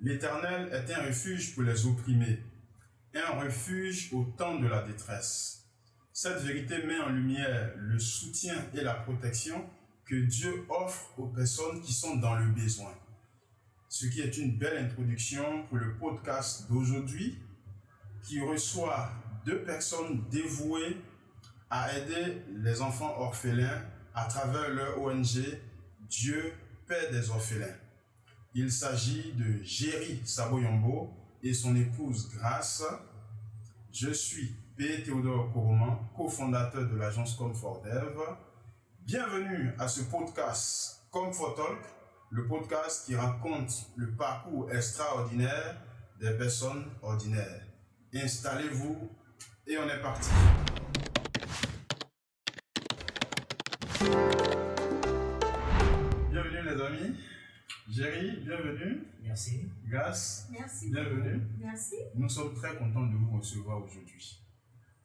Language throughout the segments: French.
L'Éternel est un refuge pour les opprimés, un refuge au temps de la détresse. Cette vérité met en lumière le soutien et la protection que Dieu offre aux personnes qui sont dans le besoin. Ce qui est une belle introduction pour le podcast d'aujourd'hui, qui reçoit 2 personnes dévouées à aider les enfants orphelins à travers leur ONG Dieu, Père des orphelins. Il s'agit de Jerry Saboyombo et son épouse Grace. Je suis P. Théodore Koroman, cofondateur de l'agence Comfortdev. Bienvenue à ce podcast Comfort Talk, le podcast qui raconte le parcours extraordinaire des personnes ordinaires. Installez-vous et on est parti. Bienvenue les amis. Jerry, bienvenue. Merci. Grace, merci. Bienvenue. Merci. Nous sommes très contents de vous recevoir aujourd'hui.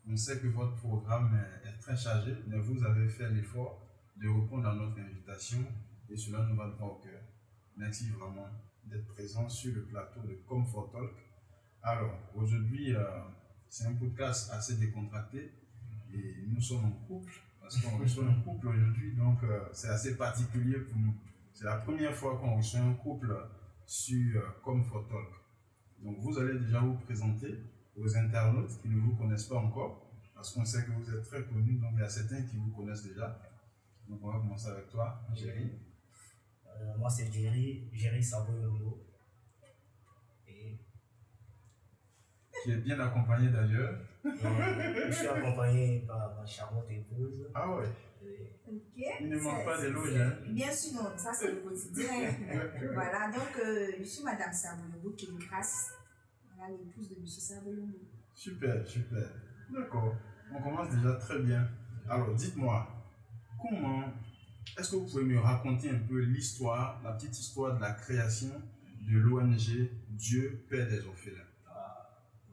On sait que votre programme est très chargé, mais vous avez fait l'effort de répondre à notre invitation et cela nous va droit au cœur. Merci vraiment d'être présent sur le plateau de Comfort Talk. Alors, aujourd'hui, c'est un podcast assez décontracté et nous sommes en couple parce qu'on reçoit un couple aujourd'hui, donc c'est assez particulier pour nous. C'est la première fois qu'on reçoit un couple sur Comfort Talk. Donc, vous allez déjà vous présenter aux internautes qui ne vous connaissent pas encore, parce qu'on sait que vous êtes très connus, donc il y a certains qui vous connaissent déjà. Donc on va commencer avec toi, Jerry. Moi c'est Jerry Saboyombo. Et Qui est bien accompagné d'ailleurs. Je suis accompagné par ma charmante épouse. Ah ouais. Ok. Il ne manque pas d'éloges, hein. Bien sûr, non, ça c'est le quotidien. Voilà, donc je suis Madame Saboyombo qui est Grace, voilà, l'épouse de M. Saboyombo. Super, super. D'accord. On commence déjà très bien. Alors dites-moi, comment est-ce que vous pouvez me raconter un peu l'histoire, la petite histoire de la création de l'ONG Dieu, Père des orphelins?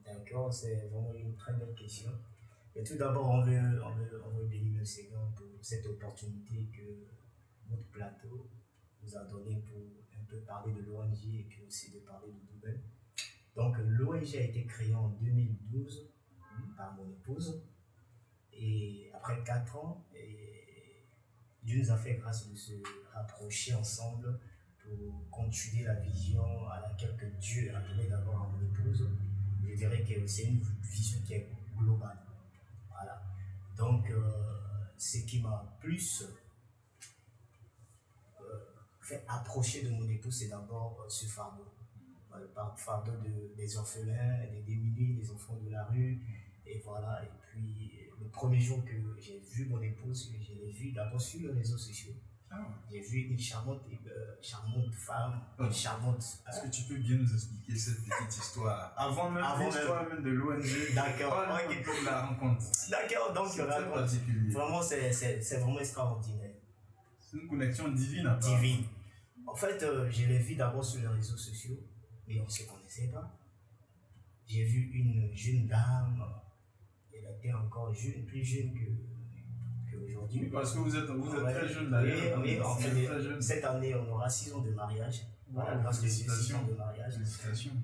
D'accord, c'est vraiment une très belle question. Mais tout d'abord, on veut bénir le Seigneur pour cette opportunité que notre plateau nous a donné pour un peu parler de l'ONG et puis aussi de parler de Dubaï. Donc, l'ONG a été créée en 2012 par mon épouse. Et après 4 ans, Dieu nous a fait grâce de se rapprocher ensemble pour continuer la vision à laquelle que Dieu a donné d'abord à mon épouse. Je dirais que c'est une vision qui est globale. Voilà. Donc, ce qui m'a plus fait approcher de mon épouse, c'est d'abord ce fardeau. Le fardeau des orphelins, des démunis, des enfants de la rue. Et voilà. Et puis, le premier jour que j'ai vu mon épouse, je l'ai vue d'abord sur les réseaux sociaux. J'ai vu une charmante femme, une charmante... Est-ce que tu peux bien nous expliquer cette petite histoire avant l'histoire même de l'ONG? D'accord. Un peu de la rencontre. D'accord, donc c'est très particulier. Vraiment, c'est vraiment extraordinaire. C'est une connexion divine. Divine. En fait, je l'ai vu d'abord sur les réseaux sociaux, mais on ne se connaissait pas. J'ai vu une jeune dame, elle était encore jeune, plus jeune qu'aujourd'hui. Oui, parce que vous êtes très jeune d'ailleurs. Oui, en fait, cette année, on aura 6 ans de mariage. Voilà, grâce à 6 ans de mariage.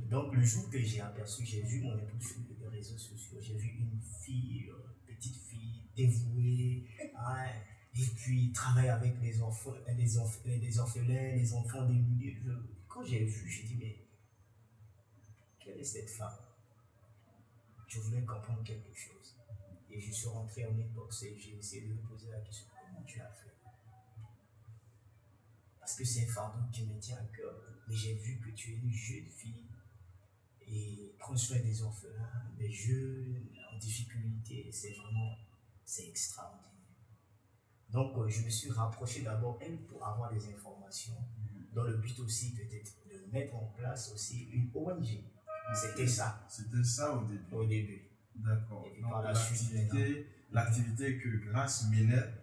Donc, le jour que j'ai vu mon épouse sur les réseaux sociaux, j'ai vu une fille, petite fille, dévouée, hein, et puis travaille avec les enfants, les orphelins, les enfants des milieux. Quand j'ai vu, j'ai dit, mais quelle est cette femme? Je voulais comprendre quelque chose. Et je suis rentré en inbox et j'ai essayé de lui poser la question, comment tu as fait? Parce que c'est un fardeau qui me tient à cœur. Mais j'ai vu que tu es une jeune fille et prends soin des orphelins, des jeunes en difficulté. C'est extraordinaire. Donc je me suis rapproché d'abord elle pour avoir des informations, dans le but aussi peut-être de mettre en place aussi une ONG. C'était ça. C'était ça au début. Au début. D'accord. Donc l'activité que Grace menait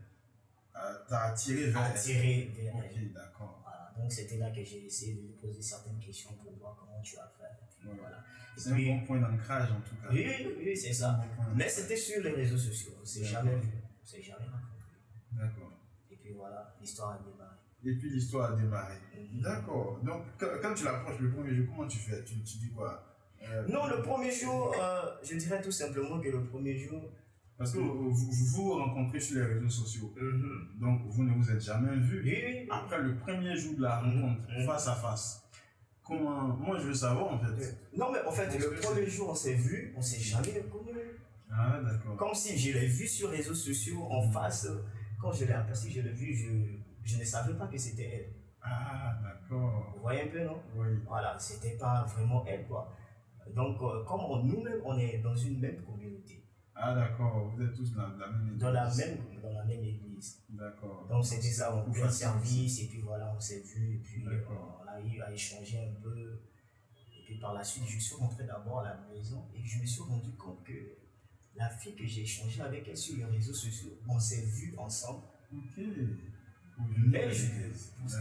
t'a attiré vers elle. Ok, d'accord. Voilà. Donc c'était là que j'ai essayé de lui poser certaines questions pour voir comment tu as fait. Voilà. C'est un bon point d'ancrage en tout cas. Oui, c'est ça. Mais c'était sur les réseaux sociaux. On ne s'est jamais vu. On ne s'est jamais rencontré. D'accord. Et puis voilà, l'histoire a démarré. Et puis l'histoire a démarré. D'accord. Donc, quand tu l'approches le premier jour, comment tu fais? Tu dis quoi? Non, le premier jour, je dirais tout simplement que le premier jour. Parce que vous vous rencontrez sur les réseaux sociaux. Donc, vous ne vous êtes jamais vus. Oui. Après le premier jour de la rencontre, face à face, comment. Moi, je veux savoir en fait. Non, mais en fait, le premier jour, on s'est vu, on s'est jamais connu. Ah, d'accord. Comme si je l'ai vu sur les réseaux sociaux en face. Quand je l'ai aperçu, je l'ai vu, je ne savais pas que c'était elle. Ah, d'accord. Vous voyez un peu, non? Oui. Voilà, c'était pas vraiment elle, quoi. Donc, comme nous-mêmes, on est dans une même communauté. Ah, d'accord. Vous êtes tous dans la même église. Dans la même église. D'accord. Donc, c'était ça, on fait un service, aussi. et puis voilà, on s'est vu, et puis D'accord. on a eu à échanger un peu. Et puis par la suite, je suis rentré d'abord à la maison, et je me suis rendu compte que la fille que j'ai échangé avec elle sur les réseaux sociaux, on s'est vu ensemble. Ok. Mais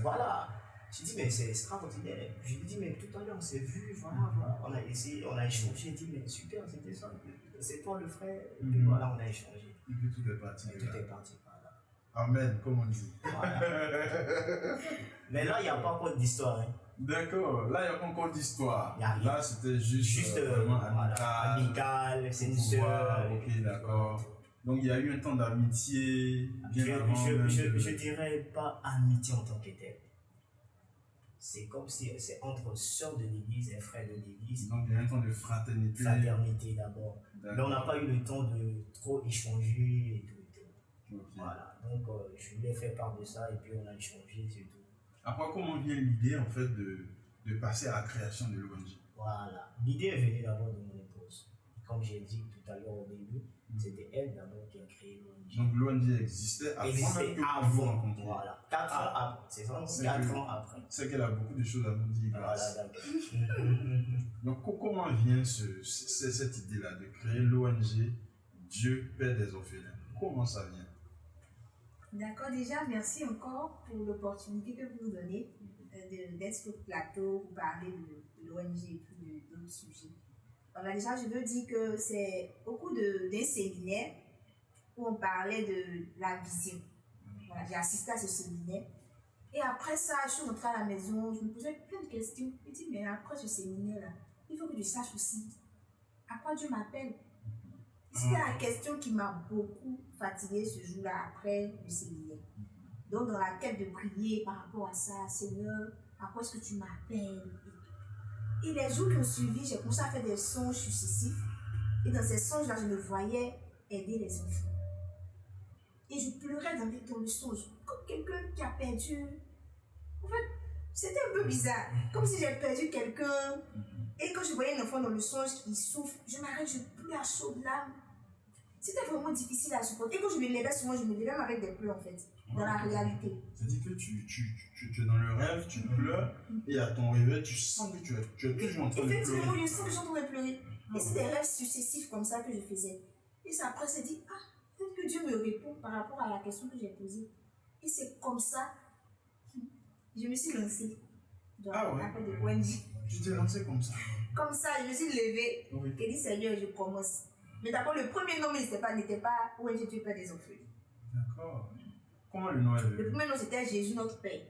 voilà, je dis mais c'est extraordinaire. Je lui dis mais tout à l'heure on s'est vu, voilà, on a essayé, on a échangé, j'ai dit mais super, c'était ça, c'est toi le frère, et puis voilà, on a échangé. Et puis tout est parti. Et tout est parti, voilà. Amen, comme on dit. Voilà. Mais là, il n'y a pas encore d'histoire. Hein. D'accord, là il n'y a pas encore d'histoire. Là c'était juste vraiment voilà, amical, c'est une soeur. Ok, d'accord. Donc il y a eu un temps d'amitié bien avant. Je dirais pas amitié en tant que tel. C'est comme si c'est entre sœurs de l'église et frères de l'église. Donc il y a un temps de fraternité. Fraternité d'abord. Mais on n'a pas eu le temps de trop échanger et tout. Okay. Voilà, donc je lui ai fait part de ça et puis on a échangé et tout. Après, comment vient l'idée en fait de passer à la création de l'ONG? Voilà, l'idée est venue d'abord de mon épouse. Comme j'ai dit tout à l'heure au début, c'était elle d'abord qui a créé l'ONG. Donc l'ONG existait avant même que vous vous rencontriez. Voilà, 4 ans après, c'est ça, 4 ans après. C'est qu'elle a beaucoup de choses à nous dire. Voilà, d'accord. Donc comment vient cette idée-là de créer l'ONG Dieu Père des orphelins? Comment ça vient? D'accord, déjà, merci encore pour l'opportunité que vous nous donnez d'être sur le plateau pour parler de l'ONG et puis d'autres sujets. Alors déjà, je veux dire que c'est au cours d'un séminaire où on parlait de la vision. Voilà, j'ai assisté à ce séminaire. Et après ça, je suis rentrée à la maison, je me posais plein de questions. Je me dis, mais après ce séminaire-là, il faut que je sache aussi à quoi Dieu m'appelle. C'était la question qui m'a beaucoup fatiguée ce jour-là après le séminaire. Donc, dans la quête de prier par rapport à ça, Seigneur, à quoi est-ce que tu m'appelles? Et les jours qui ont suivi, j'ai commencé à faire des songes successifs. Et dans ces songes-là, je me voyais aider les enfants. Et je pleurais dans le songe, comme quelqu'un qui a perdu. En fait, c'était un peu bizarre. Comme si j'ai perdu quelqu'un. Et quand je voyais un enfant dans le songe qui souffre, je m'arrête, je pleure à chaudes larmes. C'était vraiment difficile à supporter. Et quand je me levais souvent, je me levais avec des pleurs en fait, dans la réalité. C'est-à-dire que tu es dans le rêve, tu pleures, et à ton réveil, tu sens que tu es toujours en train de pleurer. Effectivement, je sens que je suis en train de pleurer. Et c'est des rêves successifs comme ça que je faisais. Et ça, après, c'est dit, ah, peut-être que Dieu me répond par rapport à la question que j'ai posée. Et c'est comme ça que je me suis lancée. Donc, après de ONG. Tu t'es lancée comme ça? Comme ça, je me suis levée. Oui. Et dit, Seigneur, je commence. Mais d'abord, le premier nom n'était pas ONG Dieu Père des orphelins. D'accord. Comment le nom est venu? Le premier nom, c'était Jésus notre Père.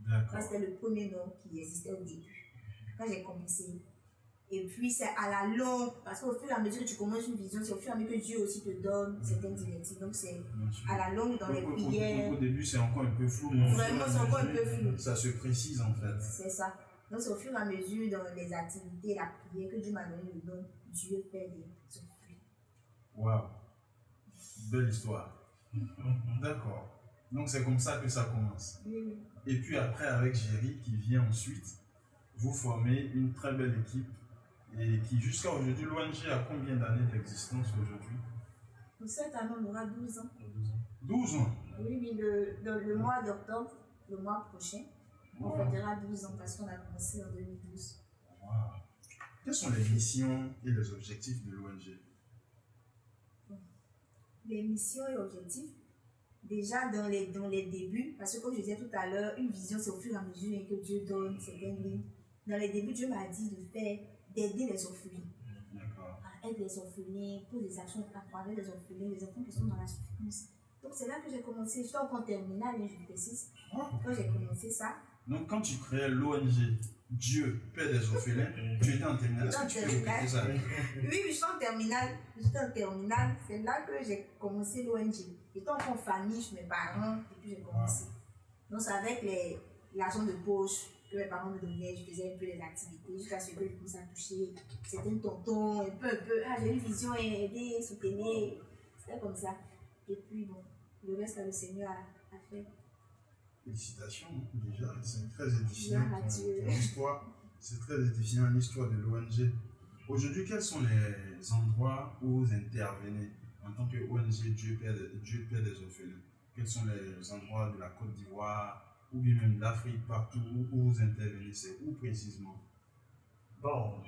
D'accord. C'était le premier nom qui existait au début, quand j'ai commencé. Et puis, c'est à la longue, parce qu'au fur et à mesure que tu commences une vision, c'est au fur et à mesure que Dieu aussi te donne certaines directives. Donc, c'est à la longue dans les prières. Au début, c'est encore un peu flou. Vraiment, c'est encore un peu flou. Ça se précise en fait. C'est ça. Donc, c'est au fur et à mesure dans les activités, la prière, que Dieu m'a donné le nom Dieu Père des orphelins. Waouh, belle histoire. D'accord. Donc c'est comme ça que ça commence. Oui. Et puis après avec Géry qui vient ensuite, vous formez une très belle équipe et qui jusqu'à aujourd'hui, l'ONG a combien d'années d'existence aujourd'hui? Pour cette année, on aura 12 ans. 12 ans? Oui, le mois d'octobre, le mois prochain, on fêtera 12 ans parce qu'on a commencé en 2012. Wow. Quelles sont les missions et les objectifs de l'ONG? Les missions et objectifs, déjà dans les débuts, parce que comme je disais tout à l'heure, une vision c'est au fur et à mesure que Dieu donne certaines lignes. Dans les débuts, Dieu m'a dit d'aider les orphelins. D'accord. À aider les orphelins, pour des actions à travers les orphelins, les enfants qui sont dans la souffrance. Donc c'est là que j'ai commencé. J'étais encore en terminale, je précise. Ah. Quand j'ai commencé ça, Donc, quand tu créais l'ONG Dieu, Père des orphelins, tu étais en terminale. Est-ce que tu peux répéter ça? oui, je suis en terminale. J'étais en terminale. C'est là que j'ai commencé l'ONG. J'étais encore en famille chez mes parents et puis j'ai commencé. Donc c'est avec l'argent de poche que mes parents me donnaient, je faisais un peu les activités jusqu'à ce que je commençais à toucher certains tontons, un peu. Ah, j'ai une vision, aider, soutenir. C'était comme ça. Et puis bon, le reste, le Seigneur a fait. Félicitations, déjà, c'est très édifiant ton histoire. C'est très édifiant l'histoire de l'ONG. Aujourd'hui, quels sont les endroits où vous intervenez en tant que ONG Dieu Père des orphelins? Quels sont les endroits de la Côte d'Ivoire ou bien même de l'Afrique, partout où vous intervenez? C'est où précisément? Bon,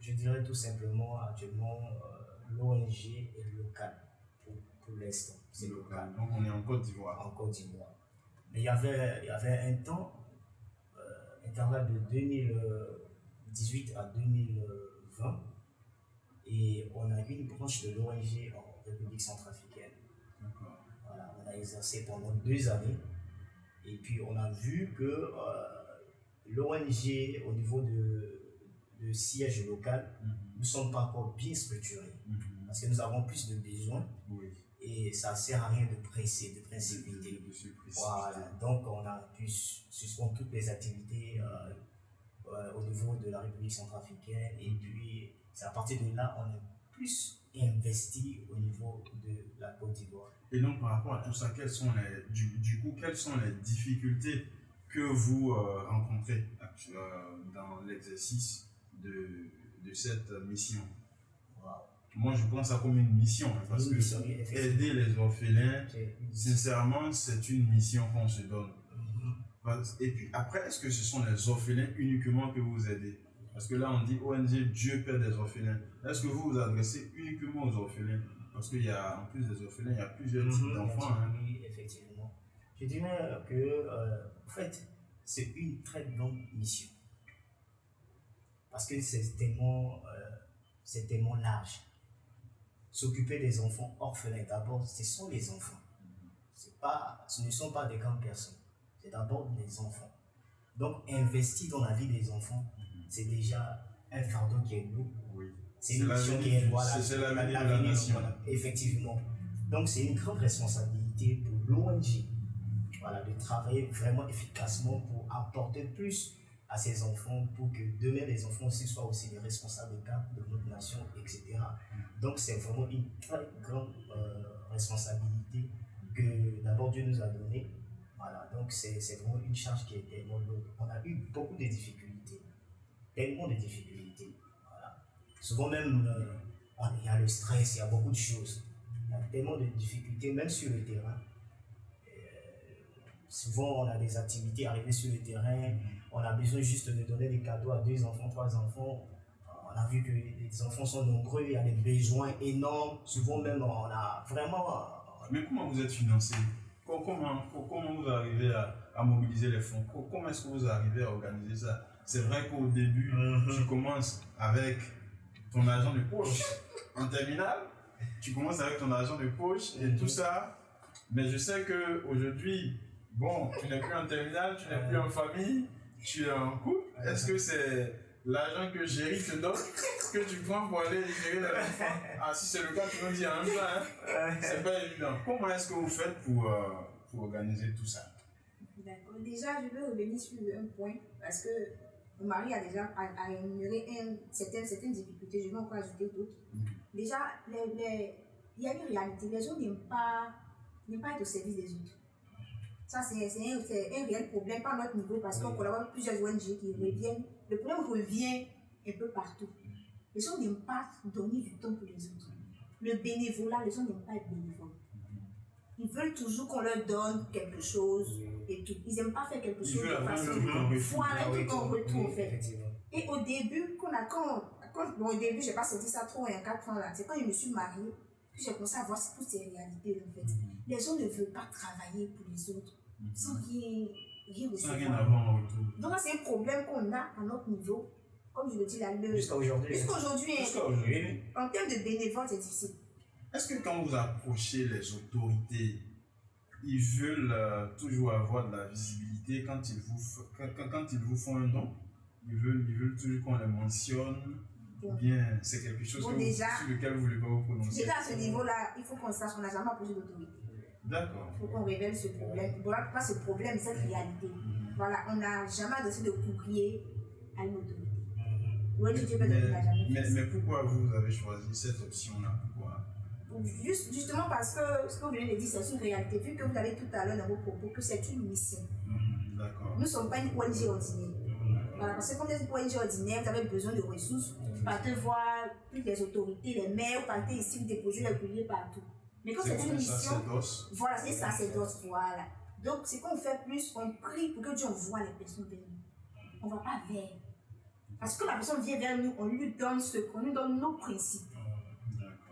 je dirais tout simplement, actuellement, l'ONG est locale pour l'instant. C'est local. Donc on est en Côte d'Ivoire. En Côte d'Ivoire. Mais il y avait un temps, intervalle de 2018 à 2020, et on a eu une branche de l'ONG en République centrafricaine. Voilà, on a exercé pendant 2 années, et puis on a vu que l'ONG, au niveau de siège local, nous ne sommes pas encore bien structurés, parce que nous avons plus de besoins. Oui. Et ça ne sert à rien de presser, de précipiter. Voilà, donc on a pu suspendre toutes les activités au niveau de la République centrafricaine, et puis c'est à partir de là on est plus investi au niveau de la Côte d'Ivoire. Et donc par rapport à tout ça, quelles sont quelles sont les difficultés que vous rencontrez dans l'exercice de cette mission? Moi, je pense ça comme une mission, parce que aider les orphelins, sincèrement, c'est une mission qu'on se donne. Et puis après, est-ce que ce sont les orphelins uniquement que vous aidez? Parce que là, on dit ONG Dieu Père des orphelins. Est-ce que vous vous adressez uniquement aux orphelins? Parce qu'il y a, en plus des orphelins, il y a plusieurs types d'enfants. Oui, effectivement. Je dirais que, en fait, c'est une très grande mission. Parce que c'est tellement large. S'occuper des enfants orphelins, d'abord, ce sont les enfants. Ce ne sont pas des grandes personnes. C'est d'abord des enfants. Donc, investir dans la vie des enfants, c'est déjà un fardeau qui est lourd. Oui. C'est une mission qui est voilà, c'est la nation. Voilà, effectivement. Donc, c'est une grande responsabilité pour l'ONG, voilà, de travailler vraiment efficacement pour apporter plus à ces enfants, pour que demain les enfants aussi soient aussi des responsables de notre nation, etc. Donc c'est vraiment une très grande responsabilité que d'abord Dieu nous a donnée. Voilà, donc c'est vraiment une charge qui est tellement lourde. On a eu beaucoup de difficultés, tellement de difficultés. Voilà. Souvent même, il y a le stress, il y a beaucoup de choses. Il y a tellement de difficultés, même sur le terrain. Souvent, on a des activités arrivées sur le terrain, on a besoin juste de donner des cadeaux à 2 enfants, 3 enfants. On a vu que les enfants sont nombreux, il y a des besoins énormes. Souvent même, on a vraiment... Mais comment vous êtes financé? Comment vous arrivez à mobiliser les fonds? Comment est-ce que vous arrivez à organiser ça? C'est vrai qu'au début, tu commences avec ton argent de poche. En terminale, tu commences avec ton argent de poche et tout ça. Mais je sais qu'aujourd'hui, bon, tu n'es plus en terminale, tu n'es plus en famille, tu es en couple. Est-ce que c'est l'argent que Géry te donne que tu prends pour aller gérer les enfants? Ah, si c'est le cas, tu me dis en même temps, hein? C'est pas évident. Comment est-ce que vous faites pour organiser tout ça? D'accord. Déjà, je veux revenir sur un point parce que mon mari a déjà énuméré certaines difficultés. Je vais encore ajouter d'autres. Déjà, il y a une réalité. Les gens n'aiment pas être au service des autres. Ça, c'est un réel problème, pas à notre niveau, parce qu'on collabore avec plusieurs ONG qui reviennent. Le problème revient un peu partout. Les gens n'aiment pas donner du temps pour les autres. Le bénévolat, les gens n'aiment pas être bénévoles. Ils veulent toujours qu'on leur donne quelque chose et tout. Ils n'aiment pas faire quelque chose de façon. Voilà, un truc en retour, en fait. Et au début, au début, je n'ai pas senti ça trop, il y a 4 ans là. C'est quand je me suis mariée, que j'ai commencé à voir toutes ces réalités, en fait. Les gens ne veulent pas travailler pour les autres sans rien recevoir. Sans rien avoir en retour. Donc là, c'est un problème qu'on a à notre niveau. Comme je le dis là, jusqu'à aujourd'hui. En termes de bénévoles, c'est difficile. Est-ce que quand vous approchez les autorités ils veulent toujours avoir de la visibilité quand quand ils vous font un don. Ils veulent toujours qu'on les mentionne. Ou bien c'est quelque chose Bon, sur lequel vous ne voulez pas vous prononcer. Déjà à ce niveau-là, il faut qu'on sache qu'on n'a jamais approché d'autorité. D'accord. Il faut qu'on révèle ce problème. Voilà, pas ce problème, cette réalité. Voilà, on n'a jamais adressé de courrier à une autorité. Mais pourquoi vous avez choisi cette option-là? Pourquoi? Justement parce que ce que vous venez de dire, c'est une réalité. Vu que vous avez tout à l'heure dans vos propos que c'est une mission. D'accord. Nous ne sommes pas une ONG ordinaire. Voilà, parce que comme vous êtes une ONG ordinaire, vous avez besoin de ressources. Vous partez voir toutes les autorités, les maires, vous partez ici, vous déposez les courriers partout. Mais quand c'est une mission, voilà, c'est sacerdoce, voilà. Donc, ce qu'on fait plus, on prie pour que Dieu envoie les personnes vers nous. On ne va pas vers. Parce que la personne vient vers nous, on lui donne on lui donne nos principes.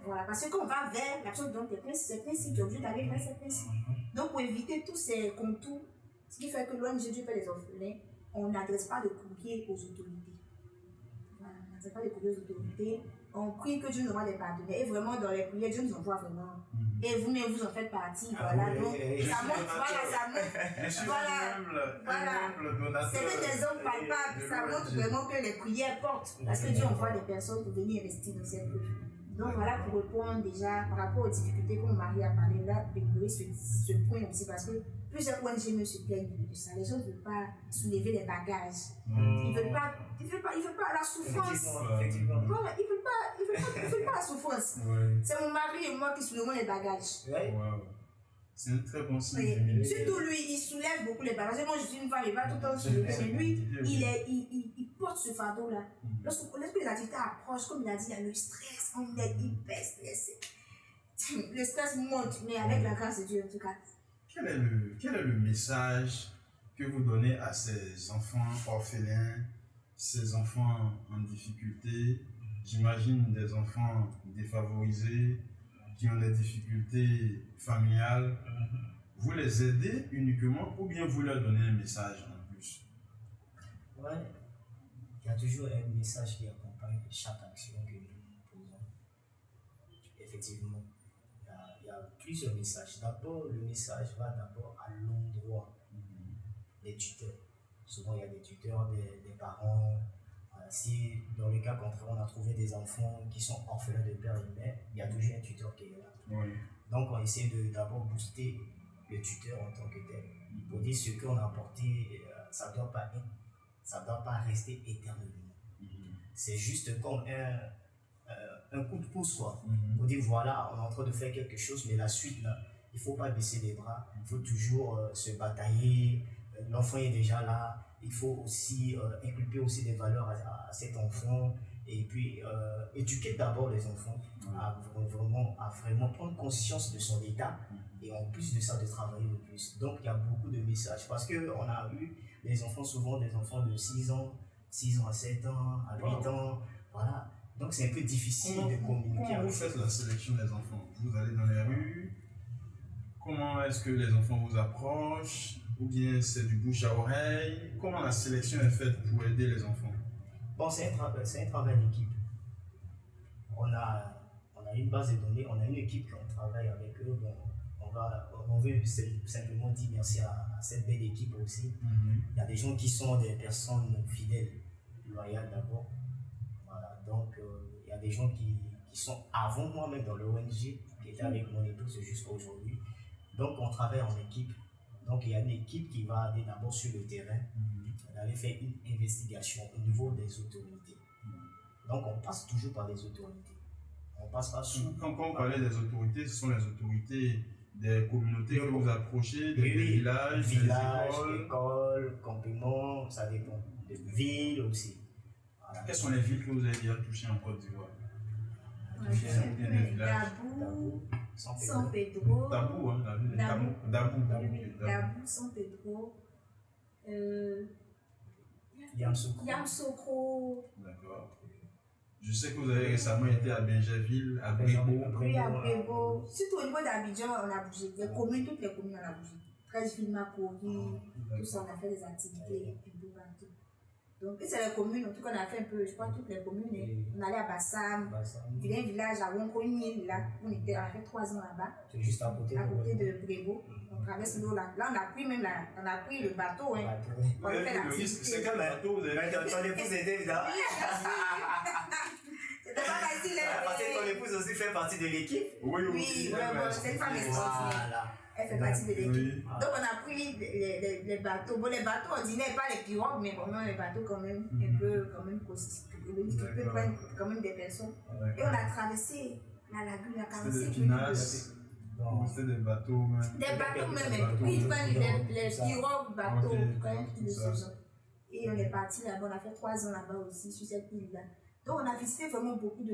Voilà, parce que quand on va vers, la personne donne ses principes, Dieu d'aller vers ses principes. Donc, pour éviter tous ces contours, ce qui fait que l'ONG Dieu paie les orphelins, on n'adresse pas de courrier aux autorités. Voilà, on n'adresse pas de courrier aux autorités. On prie que Dieu nous envoie des partenaires. Et vraiment, dans les prières, Dieu nous envoie vraiment. Et vous-même, vous en faites partie. Voilà, donc, ça montre, voilà. C'est des hommes palpables. Ça montre vraiment que les prières portent. Parce que Dieu envoie des personnes pour venir investir dans cette œuvre. Donc voilà pour répondre déjà par rapport aux difficultés que Marie a parlé là, de ce point aussi, parce que plusieurs ONG me se plaignent de ça. Les gens ne veulent pas soulever les bagages. Ils ne veulent pas la souffrance. Voilà, ils ne veulent pas la souffrance. C'est mon mari et moi qui soulevons les bagages. C'est un très bon signe. Surtout lui, il soulève beaucoup les bagages. Moi, je suis une femme, il va tout le temps soulever. Mais lui, il porte ce fardeau-là. Lorsque les activités approchent, comme il a dit, il y a le stress, on est hyper stressé. Le stress monte, mais avec la grâce de Dieu, en tout cas. Quel est le message que vous donnez à ces enfants orphelins, ces enfants en difficulté? J'imagine des enfants défavorisés, qui ont des difficultés familiales. Vous les aidez uniquement ou bien vous leur donnez un message en plus? Ouais, il y a toujours un message qui accompagne chaque action que nous posons. Effectivement, il y a plusieurs messages. D'abord, le message va d'abord à l'endroit des tuteurs. Souvent, il y a des tuteurs, des parents. Si dans le cas contraire, on a trouvé des enfants qui sont orphelins de père et de mère, il y a toujours un tuteur qui est là. Donc, on essaie d'abord booster le tuteur en tant que tel. Pour dire ce qu'on a apporté, ça ne doit pas rester éternellement. C'est juste comme un coup de pouce, quoi. Pour dire voilà, on est en train de faire quelque chose, mais la suite, là, il ne faut pas baisser les bras, il faut toujours se batailler. L'enfant est déjà là. Il faut aussi inculper aussi des valeurs à cet enfant et puis éduquer d'abord les enfants à vraiment prendre conscience de son état et en plus de ça de travailler le plus. Donc il y a beaucoup de messages parce qu'on a eu des enfants, souvent des enfants de 6 ans à 7 ans, à 8 ans, voilà. Donc c'est un peu difficile de communiquer. Comment vous faites la sélection des enfants? Vous allez dans les rues? Comment est-ce que les enfants vous approchent? Ou bien c'est du bouche à oreille? Comment la sélection est faite pour aider les enfants? Bon, c'est un travail d'équipe. On a une base de données, on a une équipe qui travaille avec eux. Bon, on veut simplement dire merci à cette belle équipe aussi. Il y a des gens qui sont des personnes fidèles, loyales d'abord. Voilà, donc il y a des gens qui sont avant moi-même dans l'ONG, qui étaient avec mon épouse jusqu'à aujourd'hui. Donc on travaille en équipe. Donc il y a une équipe qui va aller d'abord sur le terrain, d'aller faire une investigation au niveau des autorités. Donc on passe toujours par les autorités. On passe pas sur... Quand on parlait des autorités, ce sont les autorités des communautés que vous approchez, des villages, des écoles, campements, ça dépend. Des villes aussi. Voilà. Quelles sont les villes que vous avez déjà touchées en Côte d'Ivoire? Dabou, San Pedro. Dabou, hein, la ville de Dabou, San Pedro. Yamsokro. D'accord. Je sais que vous avez récemment été à Benjerville, à Brébo. Oui, à Brébo. Surtout au niveau d'Abidjan, on a bougé. Toutes les communes, on a bougé. 13 villes, Makori, tout ça, on a fait des activités, et puis partout. Donc, et c'est les communes, en tout cas, on a fait un peu, je crois, toutes les communes. Oui. On allait à Bassam, vilain village à Wonko-Nil, là. On a fait 3 ans là-bas, C'est juste à côté à côté Brébeuf. de Brébeuf. On traverse l'eau là. Là, on a pris même on a pris le bateau, hein. Bateau. On a fait C'est l'activité. quel bateau vous avez Mais fait? ton épouse était là. C'était pas facile, Parce que ton hein. épouse aussi fait partie de l'équipe. Oui, Oui, ouais, vraiment, c'est une femme extraordinaire. Voilà. Elle fait partie de l'équipe. Oui. Donc on a pris les bateaux. Bon, les bateaux ordinaires, pas les pirogues, mais vraiment les bateaux quand même, un peu quand même qui peuvent prendre quand même des personnes. Et on a traversé la lagune à C'était des 45 pinasses, Non. c'était des bateaux même. Des bateaux même, Des bateaux, ils prennent les tout ça. pirogues, bateaux, Ok, quand même, tout tout de ça. ce genre. Et on est parti là-bas, on a fait 3 ans là-bas aussi, sur cette île-là. Donc on a visité vraiment beaucoup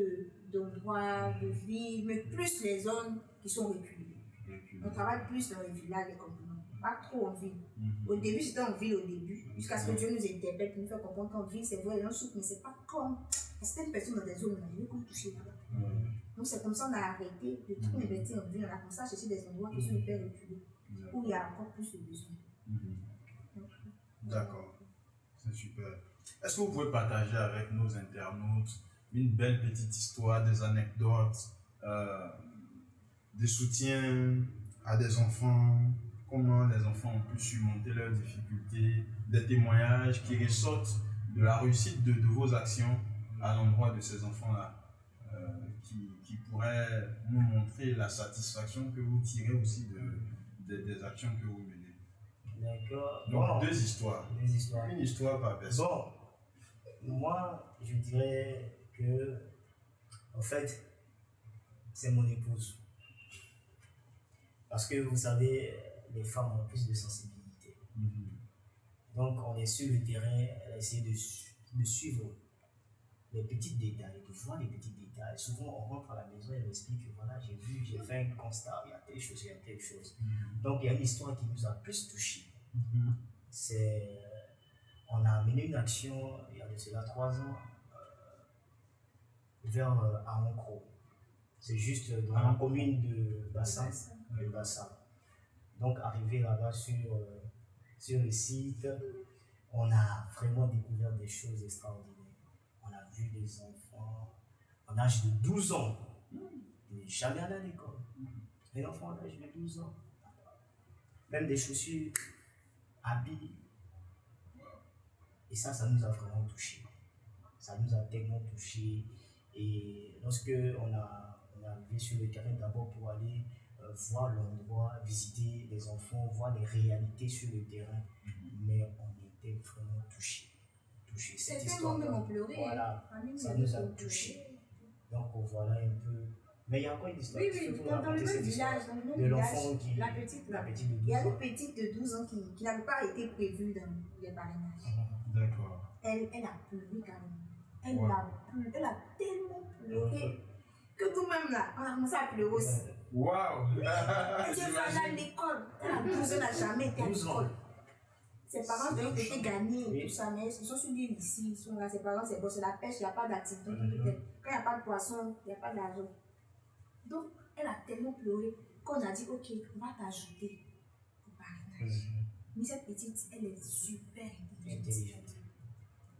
d'endroits, de villes, mais plus les zones qui sont reculées. On travaille plus dans les villages, les campements, pas trop en ville. Au début, j'étais en ville au début, jusqu'à ce que Dieu nous interpelle pour nous faire comprendre qu'en ville, c'est vrai, les gens souffrent, mais c'est pas comme certaines personnes dans des zones, on a vu qu'on toucher là-bas. Donc c'est comme ça qu'on a arrêté de tout investir en ville, on a commencé à chercher des endroits qui sont hyper reculés, où il y a encore plus de besoins. D'accord, c'est super. Est-ce que vous pouvez partager avec nos internautes une belle petite histoire, des anecdotes, des soutiens à des enfants, comment les enfants ont pu surmonter leurs difficultés, des témoignages qui ressortent de la réussite de vos actions à l'endroit de ces enfants-là, qui pourraient nous montrer la satisfaction que vous tirez aussi des actions que vous menez. D'accord. Donc, Bon, 2 histoires. des histoires. Une histoire par personne. Bon, moi, je dirais que, en fait, c'est mon épouse. Parce que vous savez, les femmes ont plus de sensibilité. Donc, on est sur le terrain, elle a essayé de suivre les petits détails, de voir les petits détails. Souvent, on rentre à la maison et elle m'explique que voilà, j'ai vu, j'ai fait un constat, il y a telle chose, il y a telle chose. Donc, il y a une histoire qui nous a plus touchés. C'est, on a mené une action il y a de cela 3 ans vers Aonkro. C'est juste dans la commune de Bassam. Donc, arrivé là-bas sur le site, on a vraiment découvert des choses extraordinaires. On a vu des enfants en âge de 12 ans, qui n'est jamais allé à l'école. Les enfants en âge de 12 ans, même des chaussures, habits. Et ça nous a vraiment touchés. Ça nous a tellement touchés. Et lorsque on est arrivé sur le terrain d'abord pour aller voir l'endroit, visiter les enfants, voir les réalités sur le terrain, mais on était vraiment touchés. Cette histoire, même ont pleuré. voilà, ça nous a touchés. Donc voilà un peu. Mais il y a encore une histoire. Oui, dans le même village, de l'enfant qui. la petite de il y a 12 ans. une petite de 12 ans qui n'avait pas été prévue dans les parrainages. D'accord. Elle a pleuré carrément. Elle Ouais. a tellement pleuré que nous-mêmes là, on a commencé à pleurer aussi. Waouh! Elle dit, elle va aller à l'école. Elle a 12 ans, n'a jamais été à 12 ans. l'école. Ses parents ont été gagnés et Oui. tout ça, mais ils sont sur l'île ici, ils sont là, ses parents, c'est bon, c'est la pêche, il n'y a pas d'activité. Quand il n'y a pas de poisson, il n'y a pas d'argent. Donc, elle a tellement pleuré qu'on a dit, ok, on va t'ajouter au parrainage. Mais cette petite, elle est super intelligente.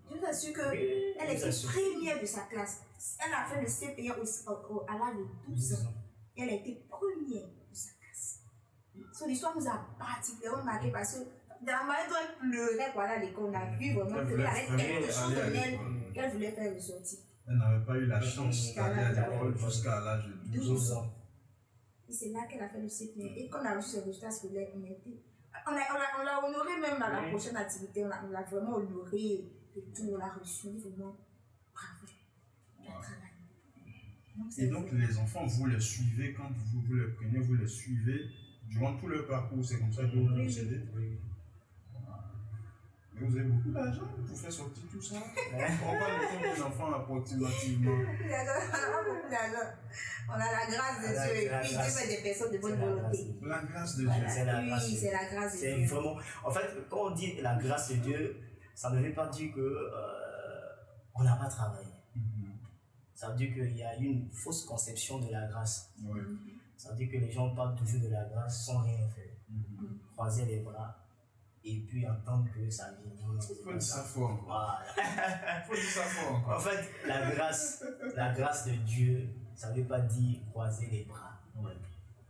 Je vous assure qu'elle était première de sa classe. Elle a fait le CPA à l'âge de 12 ans. Et elle a été première de sa classe. Son histoire nous a particulièrement marqué parce que dans la manière dont elle pleurait pour aller à l'école, on a vu vraiment qu'il y avait quelque chose en elle qu'elle voulait faire ressortir. Elle n'avait pas eu la chance d'aller à l'école jusqu'à l'âge de 12 ans. Et c'est là qu'elle a fait le CPA. Et quand on a reçu ses résultats scolaires, on l'a honoré même à la prochaine activité. On l'a vraiment honoré de tout. On l'a reçu vraiment. Bravo. Elle travaille. Et donc les enfants, vous les suivez quand vous les prenez, vous les suivez durant tout le parcours. C'est comme ça que vous procédez. Mais vous avez beaucoup d'argent pour faire sortir tout ça. On parle de combien d'enfants approximativement? On a beaucoup d'argent. On a la grâce de Dieu et puis Dieu fait des personnes de bonne volonté. La grâce de Voilà. Dieu. Oui, c'est la grâce de C'est Dieu. vraiment. En fait, quand on dit la grâce de Dieu, ça ne veut pas dire que on n'a pas travaillé. Ça veut dire qu'il y a une fausse conception de la grâce. Oui. Ça veut dire que les gens parlent toujours de la grâce sans rien faire. Croiser les bras et puis entendre que ça vient. Il faut dire ça fort. Voilà. Il faut dire ça fort encore. En fait, la grâce de Dieu, ça ne veut pas dire croiser les bras Ouais.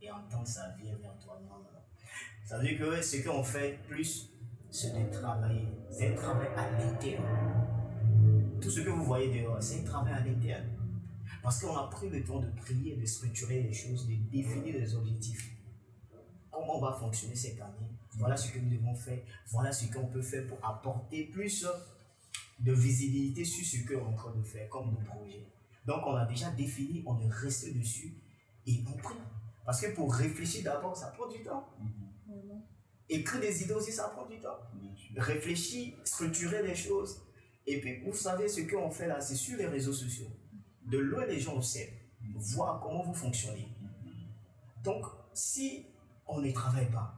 et entendre ça vient vers toi. Non, non, non. Ça veut dire que ce qu'on fait plus, c'est de travailler. C'est un travail à l'interne. Tout ce que vous voyez dehors, c'est un travail à l'interne. Parce qu'on a pris le temps de prier, de structurer les choses, de définir les objectifs. Comment on va fonctionner cette année? Voilà ce que nous devons faire. Voilà ce qu'on peut faire pour apporter plus de visibilité sur ce qu'on est en train de faire comme nos projets. Donc on a déjà défini, on est resté dessus et on prie. Parce que pour réfléchir d'abord, ça prend du temps. Écrire des idées aussi, ça prend du temps. Réfléchir, structurer les choses. Et puis vous savez ce qu'on fait là, c'est sur les réseaux sociaux. De loin, les gens observent, voir comment vous fonctionnez. Donc, si on ne travaille pas,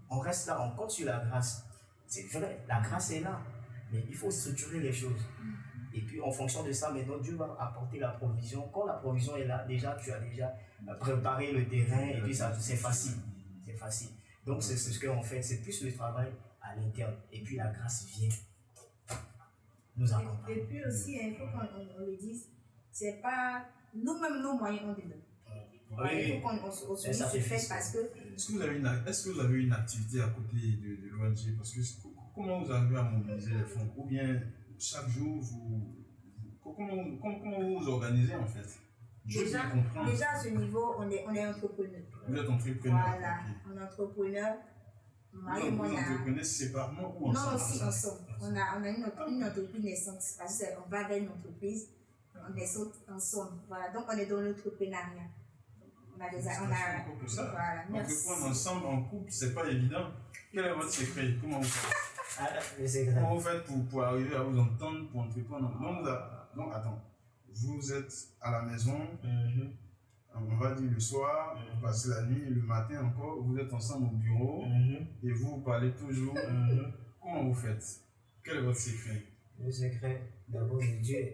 on reste là, on compte sur la grâce. C'est vrai, la grâce est là, mais il faut structurer les choses. Et puis, en fonction de ça, maintenant, Dieu va apporter la provision. Quand la provision est là, déjà, tu as déjà préparé le terrain, et puis ça, c'est facile. C'est facile. Donc, c'est ce qu'on fait, c'est plus le travail à l'interne. Et puis, la grâce vient nous accompagner. Et puis aussi, il faut qu'on le dise, c'est pas nous-mêmes nos moyens ont dedans. Il faut qu'on se fait parce que. Est-ce que vous avez une activité à côté de l'ONG? Parce que comment vous arrivez à mobiliser les fonds? Ou bien chaque jour, comment vous vous organisez en fait? Déjà, à ce niveau, on est entrepreneur. Vous êtes entrepreneur? Voilà, on est entrepreneur. Vous entreprenez séparément ou ensemble? Non, aussi ensemble. On a une entreprise naissante. Parce qu'on va vers une entreprise, on est ensemble. Voilà, donc on est dans l'entrepreneuriat. Voilà, entreprendre ensemble en couple, c'est pas évident. Quel est votre secret? Comment vous faites? Comment vous faites pour arriver à vous entendre pour entreprendre? Donc, attends. Vous êtes à la maison, on va dire le soir, vous passez la nuit, le matin encore, vous êtes ensemble au bureau et vous parlez toujours. Comment vous faites? Quel est votre secret? Le secret, d'abord, c'est Dieu.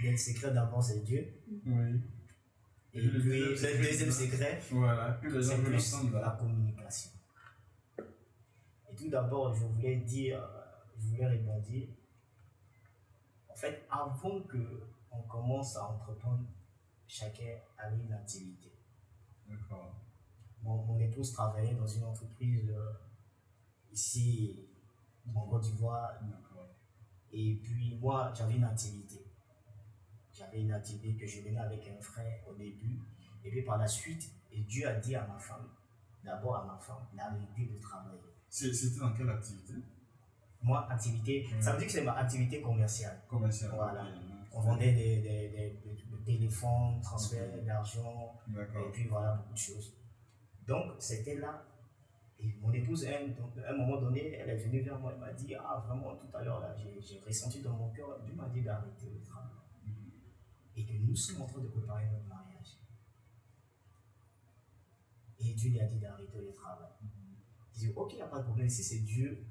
Le secret, d'abord, c'est Dieu. Oui. Et puis, le deuxième secret, voilà, c'est plus la communication. Et tout d'abord, je voulais répondre. En fait, avant qu'on commence à entreprendre, chacun a une activité. D'accord. Mon épouse travaillait dans une entreprise ici, en Côte d'Ivoire. D'accord. Et puis, moi, j'avais une activité. J'avais une activité que je menais avec un frère au début. Et puis, par la suite, Dieu a dit à ma femme, d'abord à ma femme, d'arrêter de travailler. C'était dans quelle activité? Moi, activité, ça veut dire que c'est ma activité commerciale. Commerciale. Voilà. On vendait des téléphones, transfert d'argent, et puis voilà, beaucoup de choses. Donc, c'était là. Et mon épouse, à un moment donné, elle est venue vers moi, elle m'a dit, ah vraiment, tout à l'heure, là, j'ai ressenti dans mon cœur, Dieu m'a dit d'arrêter le travail. Et que nous sommes en train de préparer notre mariage. Et Dieu lui a dit d'arrêter le travail. Il dit, ok, il n'y a pas de problème, si c'est Dieu,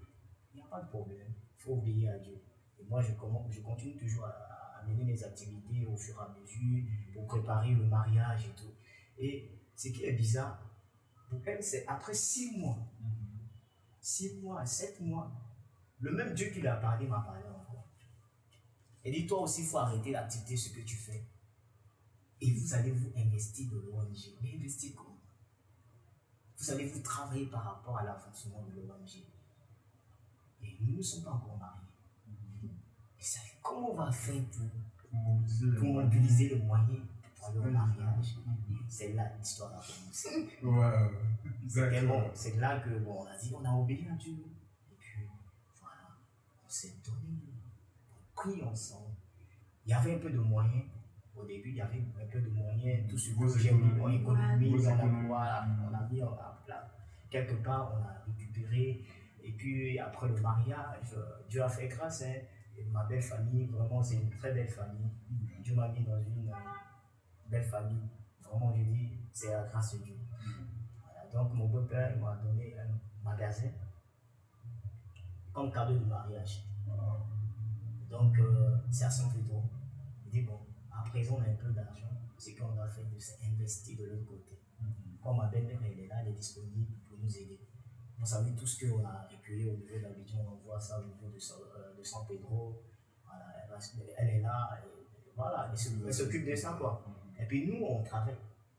il n'y a pas de problème, il faut obéir à Dieu. Et moi, je continue toujours à mener mes activités au fur et à mesure pour préparer le mariage et tout. Et ce qui est bizarre, pour elle, c'est après 6 mois, 6 mois, 7 mois, le même Dieu qui lui a parlé m'a parlé encore. Elle dit, toi aussi, il faut arrêter l'activité, ce que tu fais. Et vous allez vous investir dans l'ONG. Mais investir comment? Vous allez vous travailler par rapport à l'avancement de l'ONG. Et nous ne sommes pas encore mariés. Comment on va faire pour mobiliser le moyen pour le mariage? C'est là l'histoire a commencé. C'est là que on a dit, on a obéi à Dieu. Et puis voilà, on s'est donné, on prie ensemble. Il y avait un peu de moyens. Au début, il y avait un peu de moyens. Tout ce que j'ai mis en économie, on a mis en place. Quelque part, on a récupéré. Et puis après le mariage, Dieu a fait grâce. Et ma belle famille, vraiment, c'est une très belle famille. Dieu m'a mis dans une belle famille. Vraiment, je dis, c'est la grâce de Dieu. Voilà. Donc, mon beau-père m'a donné un magasin comme cadeau de mariage. Donc, c'est à son plutôt. Il dit, bon, à présent, on a un peu d'argent. Ce qu'on doit faire, c'est investir de l'autre côté. Quand ma belle-mère elle est là, elle est disponible pour nous aider. Vous savez tout ce qu'on a recueilli au niveau d'Abidjan, on voit ça au niveau de San Pedro. Voilà, elle est là, et voilà, elle s'occupe de ça, quoi. Et puis nous, on travaille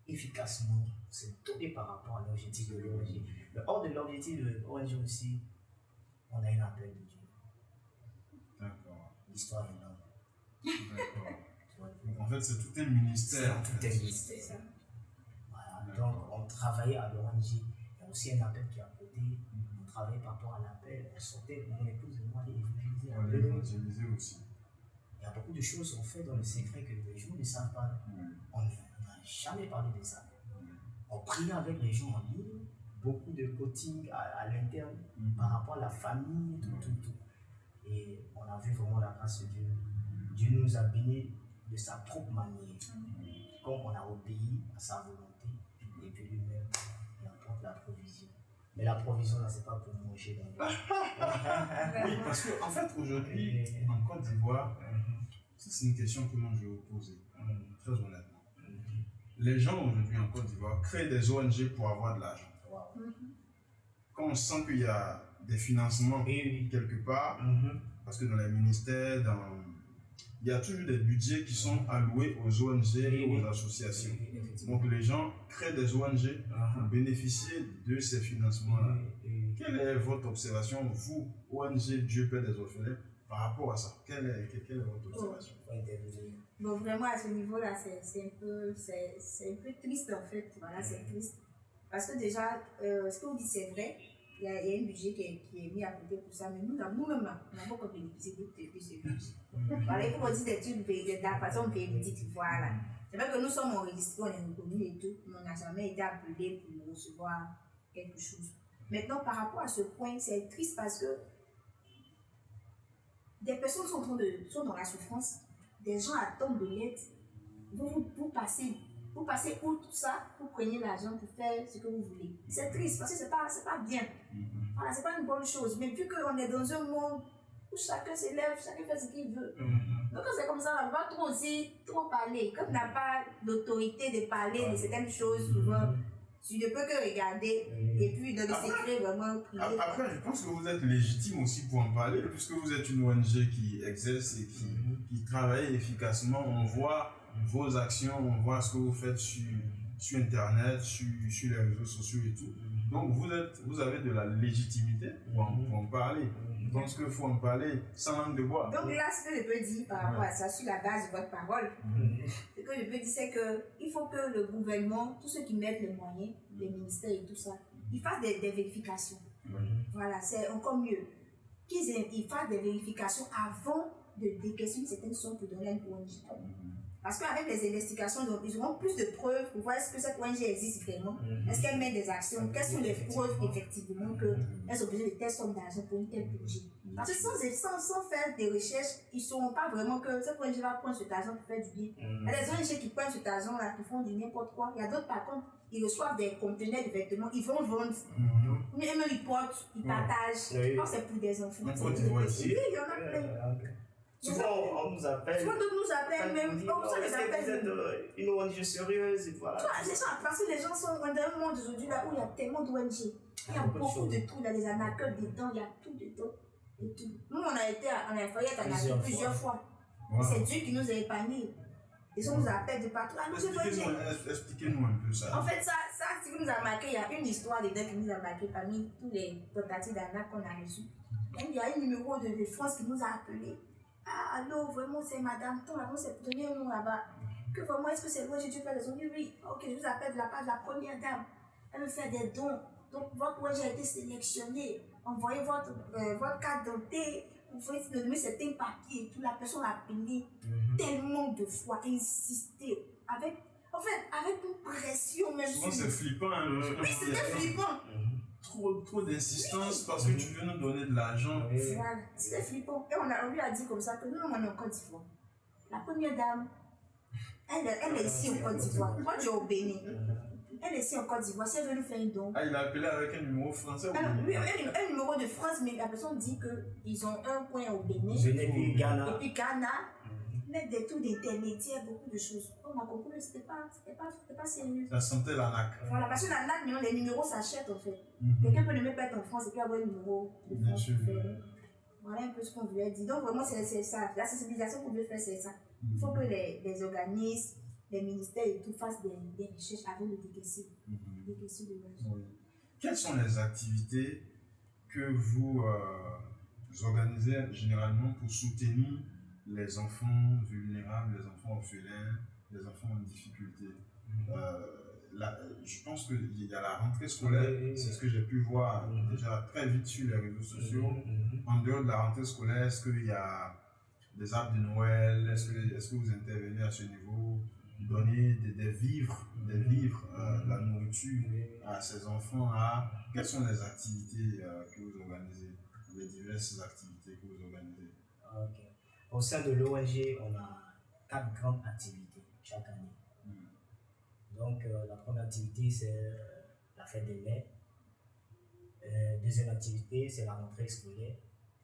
efficacement, c'est donné par rapport à l'objectif de l'ONG. Mais hors de l'objectif de l'ONG aussi, on a un appel de Dieu. D'accord. L'histoire est longue. D'accord. Donc en fait, c'est tout un ministère. C'est tout un ministère. Voilà, donc on travaillait à l'ONG. Il y a aussi un appel qui est à côté. On travaillait par rapport à l'appel. On sortait, mon épouse et moi, les évangéliser. On les évangéliser aussi. Il y a beaucoup de choses qu'on fait dans le secret que les gens ne savent pas. On n'a jamais parlé de ça. On priait avec les gens en ligne, beaucoup de coaching à l'interne par rapport à la famille, tout. Et on a vu vraiment la grâce de Dieu. Dieu nous a bénis de sa propre manière. Comme on a obéi à sa volonté, et puis lui-même, il apporte la provision. Mais la provision, là, c'est pas pour manger dans le Oui, parce qu'en fait, aujourd'hui, en Côte d'Ivoire, ça c'est une question que moi je vais vous poser, très honnêtement. Les gens aujourd'hui en Côte d'Ivoire créent des ONG pour avoir de l'argent. Wow. Quand on sent qu'il y a des financements quelque part, parce que dans les ministères, il y a toujours des budgets qui sont alloués aux ONG et aux associations. Donc les gens créent des ONG pour bénéficier de ces financements-là. Quelle est votre observation, vous, ONG Dieu Père des Orphelins, par rapport à ça? Quelle est votre observation? Bon, vraiment, à ce niveau-là, c'est un peu triste, en fait. Voilà, c'est triste. Parce que déjà, ce que vous dites, c'est vrai. Il y a un budget qui est mis à côté pour ça. Mais nous-mêmes, on n'a pas encore bénéficié de ce budget. Voilà, il faut qu'on dise des trucs de la façon véridique. Voilà. C'est vrai que nous sommes enregistrés, on est reconnus et tout, mais on n'a jamais été appelés pour recevoir quelque chose. Maintenant, par rapport à ce point, c'est triste parce que des personnes sont dans la souffrance, des gens attendent de l'aide. Vous passez outre ça, vous prenez l'argent pour faire ce que vous voulez. C'est triste parce que c'est pas bien. Voilà, c'est pas une bonne chose. Mais vu qu'on est dans un monde où chacun s'élève, chacun fait ce qu'il veut. Donc quand c'est comme ça, on ne va pas trop oser trop parler. Comme on n'a pas l'autorité de parler de certaines choses, souvent, tu ne peux que regarder et puis dans le secret vraiment prier. Après, je pense que vous êtes légitime aussi pour en parler, puisque vous êtes une ONG qui exerce et qui travaille efficacement. On voit vos actions, on voit ce que vous faites sur Internet, sur les réseaux sociaux et tout. Donc vous avez de la légitimité pour en parler. Je pense qu'il faut en parler sans langue de bois. Donc là, ce que je peux dire par rapport à ça, sur la base de votre parole, ce que je peux dire, c'est qu'il faut que le gouvernement, tous ceux qui mettent les moyens, les ministères et tout ça, ils fassent des vérifications. Voilà, c'est encore mieux. Qu'ils fassent des vérifications avant de décaisser certaines sommes pour donner une ONG. Parce qu'avec les investigations, ils auront plus de preuves pour voir est-ce que cette ONG existe vraiment. Est-ce qu'elle met des actions? Quelles sont les preuves effectivement qu'elles sont obligées de telle somme d'argent pour une telle budget? Parce que sans faire des recherches, ils ne sauront pas vraiment que cette ONG va prendre cet argent pour faire du bien. Il y a des ONG qui prennent cet argent-là, qui font du n'importe quoi. Il y a d'autres par contre, ils reçoivent des conteneurs de vêtements, ils vont vendre. Ils portent, ils partagent. Je pense que c'est pour des enfants. En Côte d'Ivoire aussi. Oui, il y en a plein. Souvent, on nous appelle. Souvent, d'autres nous appellent même. Vous êtes une ONG sérieuse et voilà. Parce que les gens sont dans un monde aujourd'hui là où il y a tellement d'ONG. Il y a beaucoup de tout. Il y a des anacles dedans, il y a tout dedans. Et tout. Nous, on a été à Fayette en Afrique plusieurs fois. Wow. C'est Dieu qui nous a épargnés. Les gens nous appellent de partout. Expliquez-nous un peu ça. En fait, ça, ce qui nous a marqué, il y a une histoire dedans qui nous a marqué parmi tous les tentatives d'arnaque qu'on a reçues. Il y a un numéro de France qui nous a appelés. Ah, allô, vraiment, c'est madame, ton là, c'est donné un nom là-bas. Que vraiment, est-ce que c'est moi, Dieu Père des Orphelins? Oui, ok, je vous appelle de la part de la première dame. Elle me fait des dons. Donc, votre ONG a été sélectionné. Envoyez votre carte d'identité. Vous pouvez donner certains papiers et tout. La personne a appelé tellement de fois, insisté. Avec une pression même. Souvent, c'est flippant. Oui, c'était flippant. Trop d'insistance parce que tu veux nous donner de l'argent. Voilà, c'était flippant. Et on lui a dit comme ça que nous, on est en Côte d'Ivoire. La première dame, elle est ici en Côte d'Ivoire. Moi, je suis au Bénin. Elle est ici en Côte d'Ivoire. Si elle veut nous faire une don. Ah, il a appelé avec un numéro français. Oui, un numéro de France, mais la personne dit qu'ils ont un point au Bénin. Et puis Ghana. Et puis Ghana. mettre des trucs d'intermédiaire, beaucoup de choses. On a compris que c'était pas sérieux. Ça sentait l'arnaque. Voilà, parce que la nappe, les numéros s'achètent en fait. Mhm. Quelqu'un peut ne même pas être en France et puis avoir un numéro de Bien France. sûr. Voilà un peu ce qu'on voulait dire. Donc vraiment, c'est ça. La sensibilisation qu'on veut faire, c'est ça. Il faut que les organismes, les ministères et tout fassent des recherches avant de décaisser. Mhm. Décaisser de l'argent. Oui. Quelles sont les activités que vous organisez généralement pour soutenir les enfants vulnérables, les enfants orphelins, les enfants en difficulté? Je pense qu'il y a la rentrée scolaire, c'est ce que j'ai pu voir déjà très vite sur les réseaux sociaux. En dehors de la rentrée scolaire, est-ce qu'il y a des arbres de Noël? Est-ce que vous intervenez à ce niveau? Donner des vivres, de la nourriture à ces enfants-là? Quelles sont les activités que vous organisez? Les diverses activités que vous organisez? Ok. Au sein de l'ONG, on a 4 grandes activités chaque année. Donc, la première activité, c'est la fête des mères. Deuxième activité, c'est la rentrée scolaire.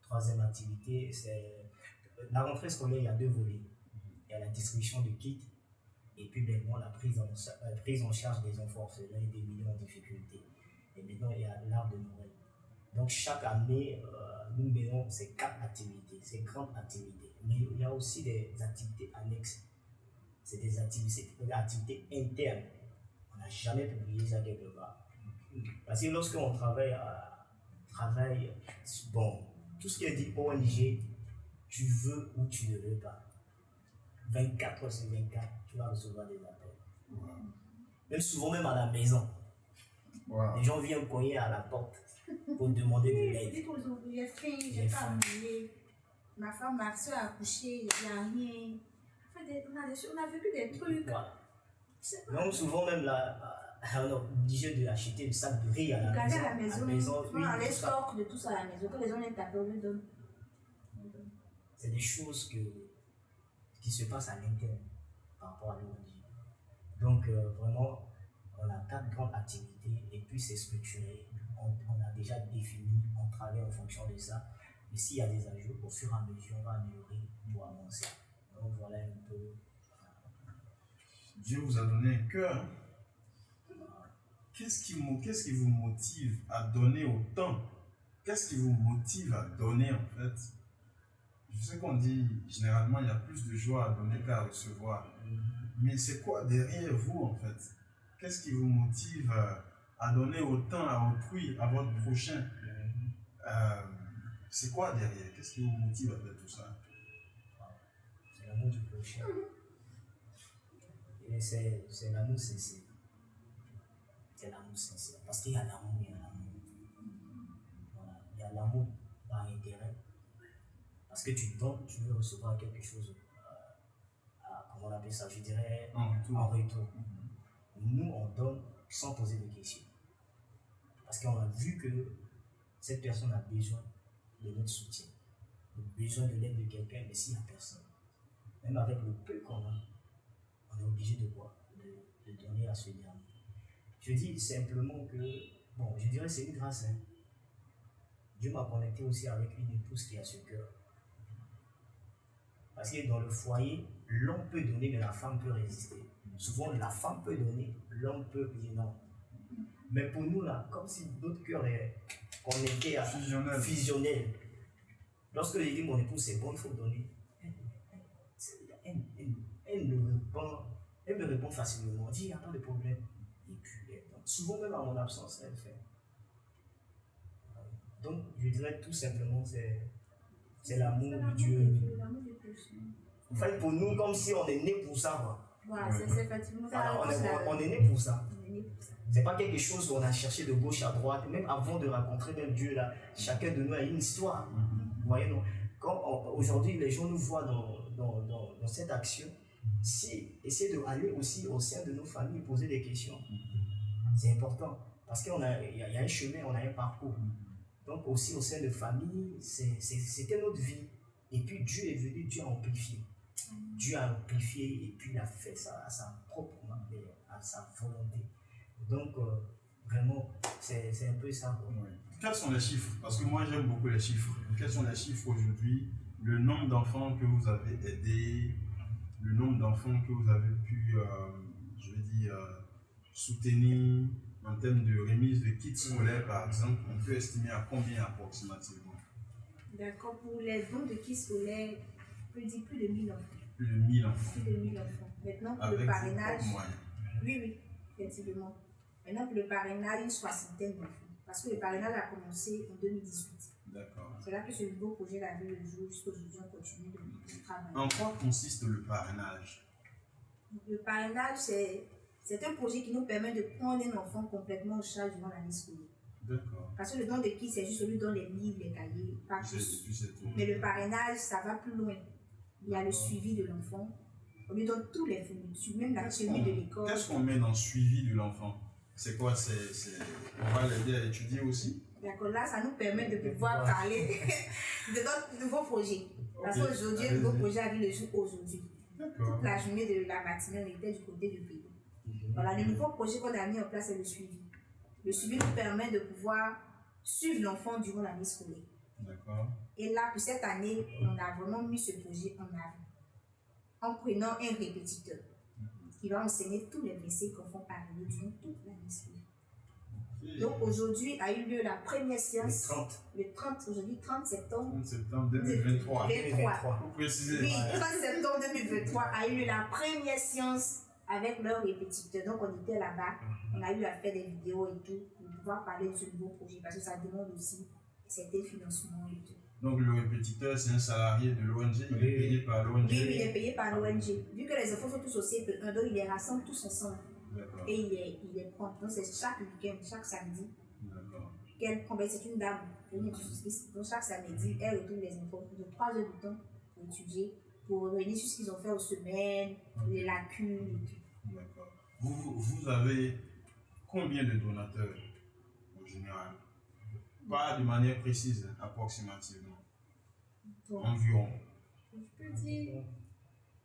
Troisième activité, c'est la rentrée scolaire. Il y a 2 volets. Il y a la distribution de kits et puis maintenant la prise en charge des enfants orphelins et des millions en difficulté. Et maintenant, il y a l'arbre de Noël. Donc, chaque année, nous menons ces 4 activités, ces grandes activités. Mais il y a aussi des activités annexes. C'est des activités internes. On n'a jamais publié ça quelque part. Parce que lorsqu'on travaille, bon, tout ce qui est dit ONG, tu veux ou tu ne veux pas. 24 heures sur 24, tu vas recevoir des appels. Wow. Même souvent, même à la maison. Wow. Les gens viennent cogner à la porte pour demander de l'aide. J'ai faim, j'ai pas à manger. Ma femme, ma soeur a accouché, il n'y a rien. On a vécu des trucs. Voilà. Donc souvent même là, on est obligé d'acheter un sac de riz à la maison. On a les stocks de tout ça à la maison. Quand les gens viennent taper, on les donne. C'est des choses qui se passent à l'interne par rapport à l'ONG. Donc vraiment, on a 4 grandes activités et puis c'est structuré. On a déjà défini, on travaille en fonction de ça. Mais s'il y a des ajouts, au fur et à mesure, on va améliorer pour avancer. Donc voilà un peu. Dieu vous a donné un cœur. Qu'est-ce qui vous motive à donner autant? Qu'est-ce qui vous motive à donner en fait? Je sais qu'on dit généralement il y a plus de joie à donner qu'à recevoir. Mais c'est quoi derrière vous en fait? Qu'est-ce qui vous motive à donner autant à autrui, à votre prochain? C'est quoi derrière? Qu'est-ce qui vous motive à faire tout ça? C'est l'amour du prochain. Et c'est l'amour sincère. C'est l'amour sincère. Parce qu'il y a l'amour, il y a l'amour. Voilà. Il y a l'amour par intérêt. Parce que tu donnes, tu veux recevoir quelque chose. Comment on appelle ça? Je dirais En retour. Nous, on donne sans poser de questions. Parce qu'on a vu que cette personne a besoin de notre soutien. On a besoin de l'aide de quelqu'un, mais s'il n'y a personne, même avec le peu qu'on a, on est obligé de quoi? De donner à ce dernier. Je dis simplement que, bon, je dirais que c'est une grâce. Hein. Dieu m'a connecté aussi avec une épouse qui a ce cœur. Parce que dans le foyer, l'homme peut donner, mais la femme peut résister. Souvent, la femme peut donner, l'homme peut dire non. Mais pour nous, là, comme si notre cœur est connecté à fusionnel. Lorsque je dis mon épouse, c'est bon, il faut donner. Elle me répond facilement. Elle dit, il n'y a pas de problème. Et puis, souvent même à mon absence, elle fait. Donc, je dirais tout simplement, c'est l'amour de Dieu. Enfin, pour nous, comme si on est né pour ça. Quoi. Voilà, c'est effectivement ça. On est né pour ça. C'est pas quelque chose qu'on a cherché de gauche à droite. Même avant de rencontrer même Dieu, là, chacun de nous a une histoire. Vous voyez, non? Quand aujourd'hui, les gens nous voient dans cette action, si essayer d'aller aussi au sein de nos familles, poser des questions, c'est important. Parce qu'il y a un chemin, on a un parcours. Donc aussi au sein de famille, c'était notre vie. Et puis Dieu est venu, Dieu a amplifié. Dieu a amplifié et puis il a fait ça à sa propre manière, à sa volonté. Donc vraiment, c'est un peu ça. Oui. Quels sont les chiffres? Parce que moi j'aime beaucoup les chiffres. Quels sont les chiffres aujourd'hui? Le nombre d'enfants que vous avez aidés, d'enfants que vous avez pu, je veux dire, soutenir en termes de remise de kits scolaires, par exemple, on peut estimer à combien approximativement? D'accord, pour les dons de kits scolaires, je peux dire plus de 1000 enfants. Plus de 1000 enfants. Plus de 1000 enfants. Maintenant, pour Avec le parrainage, vos moyens. oui, effectivement. Maintenant, pour le parrainage, une soixantaine d'enfants. Parce que le parrainage a commencé en 2018. D'accord. C'est là que ce nouveau projet a vu le jour. Jusqu'aujourd'hui, on continue de travailler. En quoi consiste le parrainage? Le parrainage, c'est un projet qui nous permet de prendre un enfant complètement en charge durant l'année scolaire. D'accord. Parce que le don de kits, c'est juste celui dans les livres, les cahiers, pas plus. Mais le parrainage, ça va plus loin. Il y a le suivi de l'enfant. On lui donne tous les fournitures, même la tenue de l'école. Qu'est-ce qu'on met dans le suivi de l'enfant? C'est quoi? On va l'aider à étudier aussi? D'accord, là, ça nous permet de pouvoir parler de notre nouveau projet. Parce qu'aujourd'hui, le nouveau projet a vu le jour aujourd'hui. Toute la journée de la matinée, on était du côté du pays. Voilà, le nouveau projet qu'on a mis en place, c'est le suivi. Le suivi nous permet de pouvoir suivre l'enfant durant l'année scolaire. D'accord. Et là, pour cette année, on a vraiment mis ce projet en avant. En prenant un répétiteur qui va enseigner tous les versets qu'on fait parler durant toute l'année scolaire. Donc aujourd'hui a eu lieu la première séance. Le 30, aujourd'hui 30 septembre. 30 septembre 2023. Pour préciser. Oui, 30 septembre 2023 a eu lieu la première séance avec leur répétiteur. Donc on était là-bas, on a eu à faire des vidéos et tout pour pouvoir parler de ce nouveau projet parce que ça demande aussi certains financements et tout. Donc le répétiteur, c'est un salarié de l'ONG, il est payé par l'ONG. Oui, il est payé par l'ONG. Vu que les enfants sont tous au CP1, donc il les rassemble tous ensemble. Et il les prend. Donc c'est chaque week-end, chaque samedi. Qu'elle prend, c'est une dame, donc chaque samedi, elle retourne les enfants de 3 heures du temps pour étudier, pour revenir sur ce qu'ils ont fait aux semaines, les lacunes et tout. D'accord. Vous avez combien de donateurs en général? Pas de manière précise, approximativement. Donc, environ. Je peux dire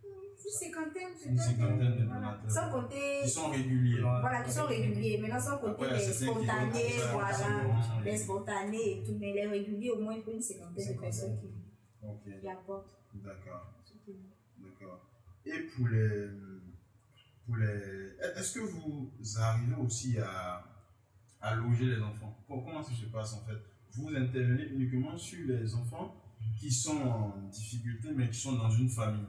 une cinquantaine peut-être. Une cinquantaine de donateurs. Sans compter. Qui sont réguliers. Voilà, qui sont réguliers. Maintenant, sans compter après, les spontanés, voilà, les spontanés et tout. Mais les réguliers, au moins, il faut une cinquantaine de personnes qui apportent. D'accord. D'accord. Et pour les. Est-ce que vous arrivez aussi à loger les enfants? Comment ça se passe en fait? Vous intervenez uniquement sur les enfants qui sont en difficulté mais qui sont dans une famille.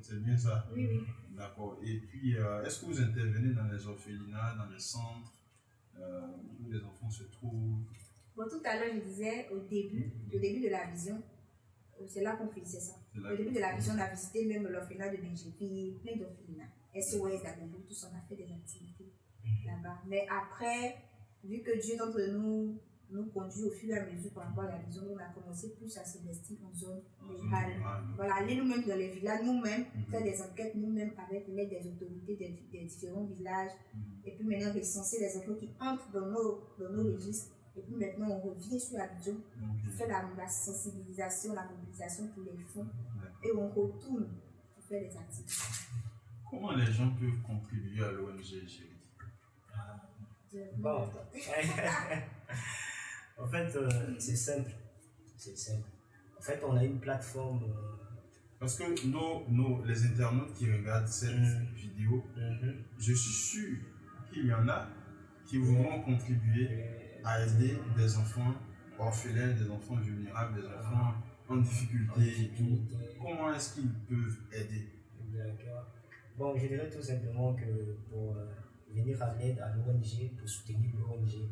C'est bien ça? Oui, oui. D'accord. Et puis, est-ce que vous intervenez dans les orphelinats, dans les centres où les enfants se trouvent? Bon, tout à l'heure, je disais au début de la vision, c'est là qu'on faisait ça. Au début de la vision, on a visité même l'orphelinat de Benjepi, plein d'orphelinats. SOS, d'Abelou, tout ça, on a fait des activités là-bas. Mais après, vu que Dieu d'entre nous conduit au fur et à mesure par rapport à la vision, on a commencé plus à s'investir en zone rurale. Voilà, aller nous-mêmes dans les villages, nous-mêmes, faire des enquêtes nous-mêmes avec l'aide des autorités des différents villages. Et puis maintenant, recenser les enfants qui entrent dans nos registres. Et puis maintenant, on revient sur la vision, on fait la sensibilisation, la mobilisation pour les fonds. Et on retourne pour faire les activités. Comment les gens peuvent contribuer à l'ONG, Chérie? Bon. En fait, c'est simple. En fait, on a une plateforme. Parce que les internautes qui regardent cette vidéo, je suis sûr qu'il y en a qui voudront contribuer à aider des enfants orphelins, des enfants vulnérables, des enfants en difficulté et tout. Comment est-ce qu'ils peuvent aider? D'accord. Bon, je dirais tout simplement que pour venir à l'aide à l'ONG, pour soutenir l'ONG,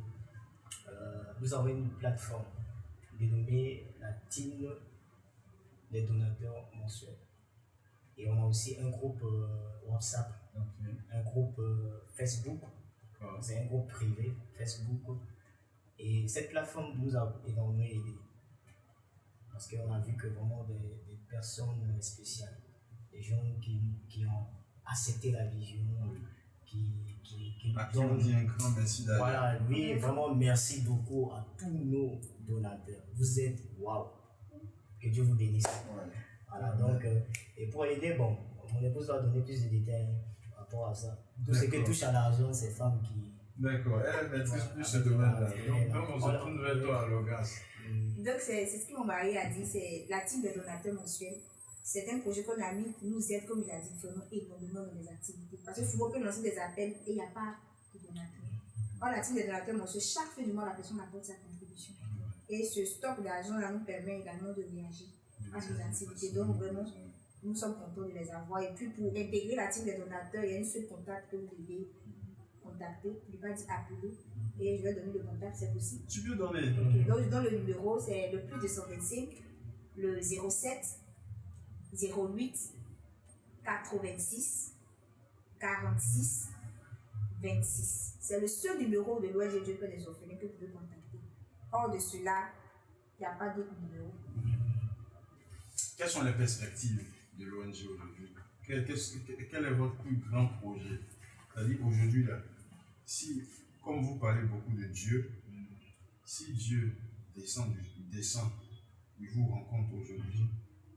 nous avons une plateforme dénommée la Team des donateurs mensuels. Et on a aussi un groupe WhatsApp, un groupe Facebook, c'est un groupe privé Facebook. Et cette plateforme nous a énormément aidé. Parce qu'on a vu que vraiment des personnes spéciales, des gens qui ont accepté la vision, qui on dit un grand merci d'ailleurs. Voilà, oui, vraiment merci beaucoup à tous nos donateurs. Vous êtes waouh. Que Dieu vous bénisse. Voilà, donc, et pour aider, bon, mon épouse va donner plus de détails par rapport à ça. Tout ce qui touche à l'argent, c'est femmes qui. D'accord, elle maîtrise plus ce domaine-là. Donc, on se tourne vers toi, Logas. Donc, c'est ce que mon mari a dit, c'est la team des donateurs mensuels. C'est un projet qu'on a mis qui nous aide, comme il a dit, vraiment énormément des activités. Parce que souvent, on peut lancer des appels et il n'y a pas de donateur. On attire des donateurs mensuels. Chaque fin du mois, la personne apporte sa contribution. Et ce stock d'argent-là nous permet également de réagir à ces activités. Donc, vraiment, nous sommes contents de les avoir. Et puis, pour intégrer la team des donateurs, il y a un seul contact que vous devez contacter. Je ne vais pas dire appeler. Et je vais donner le contact, c'est possible. Tu peux donner. Okay. Donc, je donne le numéro, c'est le plus 225, le 07 08 86 46 26. C'est le seul numéro de l'ONG Dieu Père des Orphelins que vous pouvez contacter. Hors de cela, il n'y a pas d'autre numéro. Quelles sont les perspectives de l'ONG aujourd'hui? Quel est votre plus grand projet? C'est-à-dire aujourd'hui, là, si, comme vous parlez beaucoup de Dieu, si Dieu descend, il vous rencontre aujourd'hui.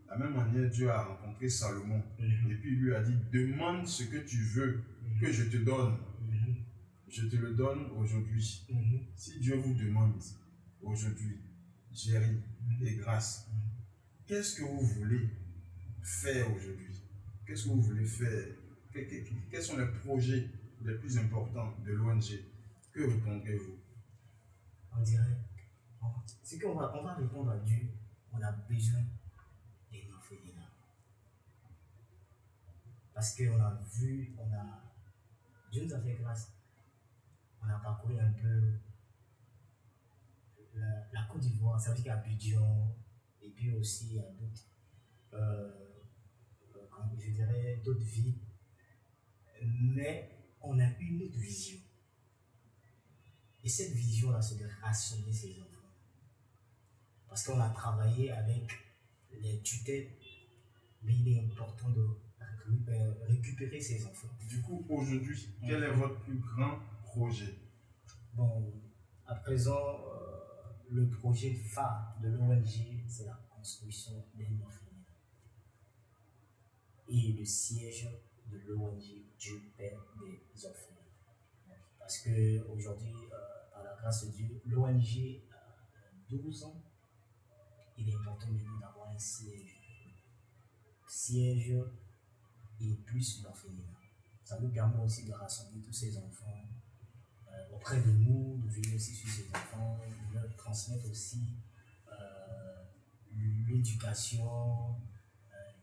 De la même manière, Dieu a rencontré Salomon et puis il lui a dit, demande ce que tu veux que je te donne. Je te le donne aujourd'hui. Si Dieu vous demande aujourd'hui, Jerry et Grâce, qu'est-ce que vous voulez faire aujourd'hui? Qu'est-ce que vous voulez faire? Quels sont les projets les plus importants de l'ONG? Que répondrez-vous? On dirait, c'est qu'on va répondre à Dieu, on a besoin des orphelins. Parce qu'on a vu, Dieu nous a fait grâce. On a parcouru un peu la Côte d'Ivoire, ça veut dire qu'il y a Abidjan, et puis aussi il y a d'autres, je dirais, d'autres villes. Mais on a une autre vision. Et cette vision-là, c'est de rassembler ces enfants. Parce qu'on a travaillé avec les tutelles, mais il est important de récupérer ces enfants. Du coup, aujourd'hui, quel est votre plus grand projet? Bon, à présent, le projet phare de l'ONG, c'est la construction d'un orphelinat. Et le siège de l'ONG Dieu Père des Orphelins. Parce qu'aujourd'hui, par la grâce de Dieu, l'ONG a 12 ans. Il est important maintenant d'avoir un siège. Siège et plus l'orphelinat. Ça nous permet aussi de rassembler tous ces enfants auprès de nous, de venir aussi sur ces enfants, de leur transmettre aussi l'éducation,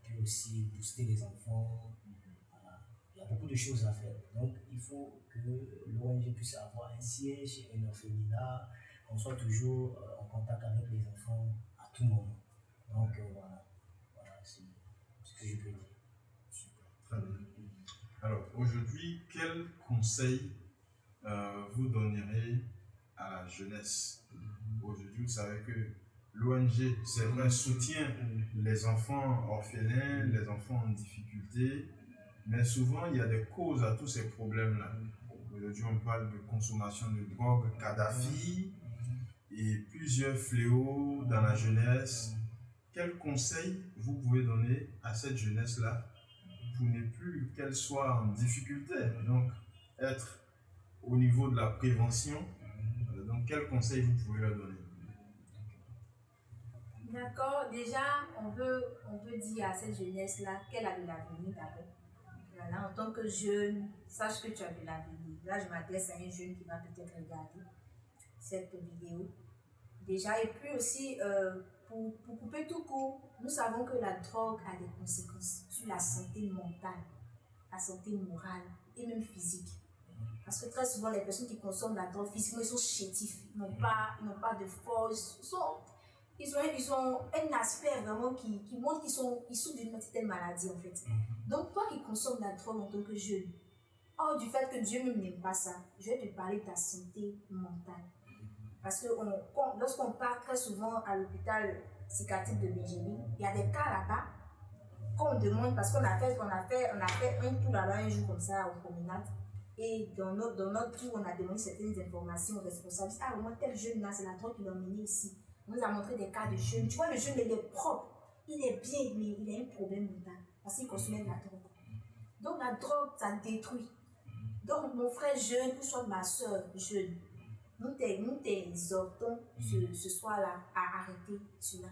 puis aussi booster les enfants. Voilà. Il y a beaucoup de choses à faire. Donc, il faut que l'ONG puisse avoir un siège, un orphelinat, qu'on soit toujours en contact avec les enfants à tout moment. Donc, voilà c'est ce que je peux dire. Super, très bien. Alors, aujourd'hui, quel conseil vous donnerez à la jeunesse? Aujourd'hui, vous savez que l'ONG, c'est vrai, soutient les enfants orphelins, les enfants en difficulté, mais souvent, il y a des causes à tous ces problèmes-là. Aujourd'hui, on parle de consommation de drogue, Kadhafi, et plusieurs fléaux dans la jeunesse. Quel conseil vous pouvez donner à cette jeunesse-là pour ne plus qu'elle soit en difficulté, donc être au niveau de la prévention? Donc, quel conseil vous pouvez leur donner? D'accord, déjà, on veut dire à cette jeunesse-là qu'elle a de l'avenir d'abord. Voilà, en tant que jeune, sache que tu as de l'avenir. Là, je m'adresse à un jeune qui va peut-être regarder cette vidéo. Déjà, et puis aussi, pour couper tout court, nous savons que la drogue a des conséquences sur la santé mentale, la santé morale et même physique. Parce que très souvent, les personnes qui consomment la drogue physiquement, ils sont chétifs, ils n'ont pas de force, ils ont un aspect vraiment qui montre qu'ils souffrent d'une certaine maladie en fait. Donc toi qui consommes la drogue en tant que jeune, hors du fait que Dieu même n'aime pas ça, je vais te parler de ta santé mentale. Parce que lorsqu'on part très souvent à l'hôpital psychiatrique de Benjamin, il y a des cas là-bas qu'on demande, parce qu'on a fait un tour là-bas un jour comme ça aux promenades. Et dans notre tour, on a demandé certaines informations aux responsables. Ah, vraiment, tel jeune-là, c'est la drogue qui l'a emmené ici. On nous a montré des cas de jeunes. Tu vois, le jeune, il est propre, il est bien, mais il a un problème mental parce qu'il consommait de la drogue. Donc, la drogue, ça détruit. Donc, mon frère jeune, ou soit ma soeur jeune, nous t'exhortons ce soir-là à arrêter cela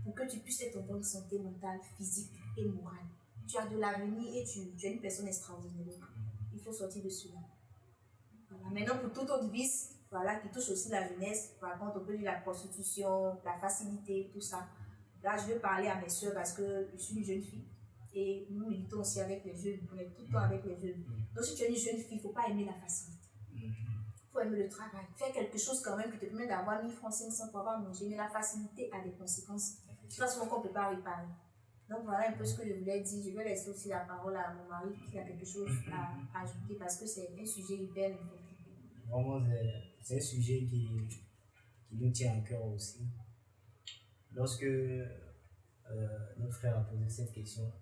pour que tu puisses être en bonne santé mentale, physique et morale. tu as de l'avenir et tu es une personne extraordinaire. Il faut sortir de cela. Voilà. Maintenant, pour tout autre vice, voilà, qui touche aussi la jeunesse, par contre, on peut dire la prostitution, la facilité, tout ça. Là, je vais parler à mes soeurs parce que je suis une jeune fille et nous militons aussi avec les jeunes, on est tout le temps avec les jeunes. Donc, si tu es une jeune fille, il ne faut pas aimer la facilité. Il faut aimer le travail. Faire quelque chose quand même qui te permet d'avoir 1000 francs, 500 pour avoir mangé, mais la facilité a des conséquences. C'est pas souvent qu'on ne peut pas réparer. Donc, voilà un peu ce que je voulais dire. Je vais laisser aussi la parole à mon mari qui a quelque chose à ajouter parce que c'est un sujet hyper important. Vraiment, c'est un sujet qui nous tient à cœur aussi. Lorsque notre frère a posé cette question,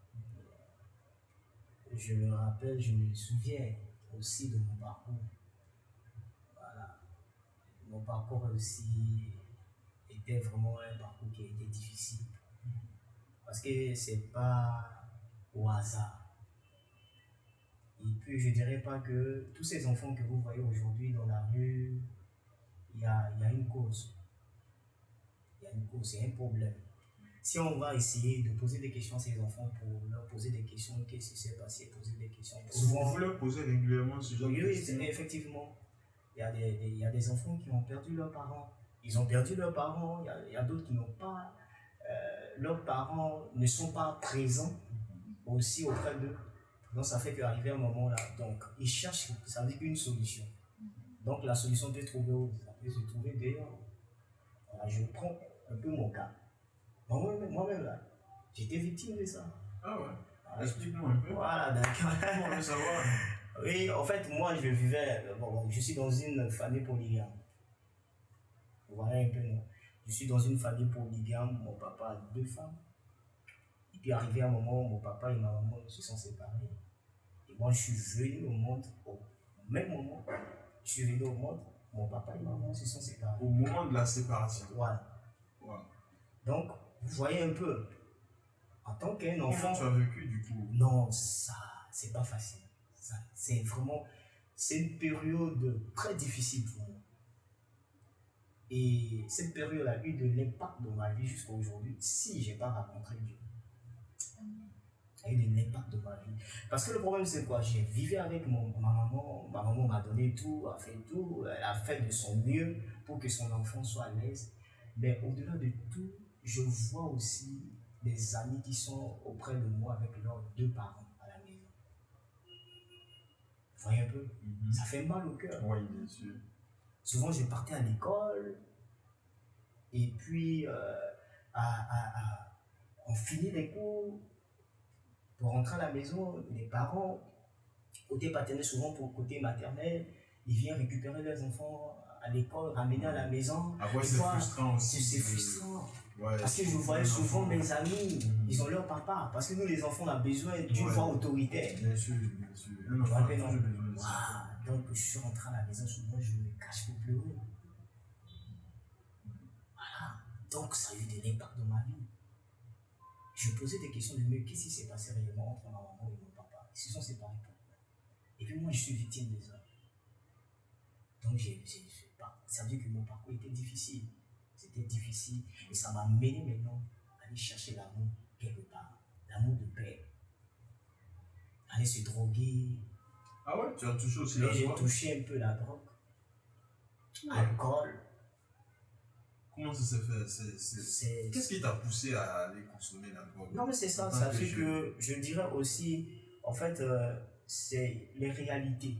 je me rappelle, je me souviens aussi de mon parcours. Voilà. Mon parcours aussi était vraiment un parcours qui a été difficile. Parce que c'est pas au hasard. Et puis je dirais pas que tous ces enfants que vous voyez aujourd'hui dans la rue, il y a une cause. Il y a une cause, c'est un problème. Si on va essayer de poser des questions à ces enfants pour leur poser des questions, qu'est-ce qui s'est passé, poser des questions. Vous leur posez régulièrement ce genre de questions? Oui, effectivement. Il y a des enfants qui ont perdu leurs parents. Ils ont perdu leurs parents. Il y a d'autres qui n'ont pas. Leurs parents ne sont pas présents aussi auprès d'eux. Donc ça fait qu'arriver à un moment là, donc ils cherchent, ça veut dire une solution. Donc la solution peut se trouver où? Ça peut se trouver dehors. Voilà, je prends un peu mon cas. Moi-même là, j'étais victime de ça. Ah ouais? Explique-nous un peu. Voilà, d'accord. On veut savoir. Oui, en fait, moi je vivais, je suis dans une famille polygame. Vous voyez un peu, non? Je suis dans une famille polygame, mon papa a 2 femmes. Et puis arrivé à un moment où mon papa et ma maman se sont séparés. Et moi je suis venu au monde au même moment. Je suis venu au monde, mon papa et ma maman se sont séparés. Au moment de la séparation. Voilà. Wow. Donc, vous voyez un peu, en tant qu'un enfant... Comment tu as vécu du coup? Non, ça, c'est pas facile. C'est vraiment... C'est une période très difficile pour moi. Et cette période a eu de l'impact dans ma vie jusqu'à aujourd'hui, si je n'ai pas rencontré Dieu. A eu de l'impact dans ma vie. Parce que le problème, c'est quoi? J'ai vécu avec ma maman m'a donné tout, a fait tout, elle a fait de son mieux pour que son enfant soit à l'aise. Mais au-delà de tout, je vois aussi des amis qui sont auprès de moi avec leurs 2 parents à la maison. Vous voyez un peu? Ça fait mal au cœur. Oui, bien sûr. Souvent, je partais à l'école et puis on finit les cours. Pour rentrer à la maison, les parents, côté paternel, souvent pour côté maternel, ils viennent récupérer leurs enfants à l'école, ramener à la maison. Après, c'est frustrant aussi. C'est frustrant. Ouais, parce que je voyais souvent mes amis, ils ont leur papa. Parce que nous, les enfants, on a besoin d'une voix autoritaire. Bien sûr, bien sûr. Un enfant a toujours besoin de ça. Donc, je suis rentré à la maison, souvent, je me cache pour pleurer. Voilà. Donc, ça a eu de l'impact dans ma vie. Je posais des questions de mais qu'est-ce qui s'est passé réellement entre ma maman et mon papa? Ils se sont séparés pourquoi? Et puis moi, je suis victime de ça. Donc, ça veut dire que mon parcours était difficile. C'était difficile. Et ça m'a mené maintenant à aller chercher l'amour quelque part. L'amour de père. Aller se droguer. Ah ouais? Tu as touché aussi la drogue? J'ai touché un peu la drogue. Alcool. Comment ça s'est fait? Qu'est-ce qui t'a poussé à aller consommer la drogue? Non, mais c'est ça. Ça fait que je dirais aussi, en fait, c'est les réalités.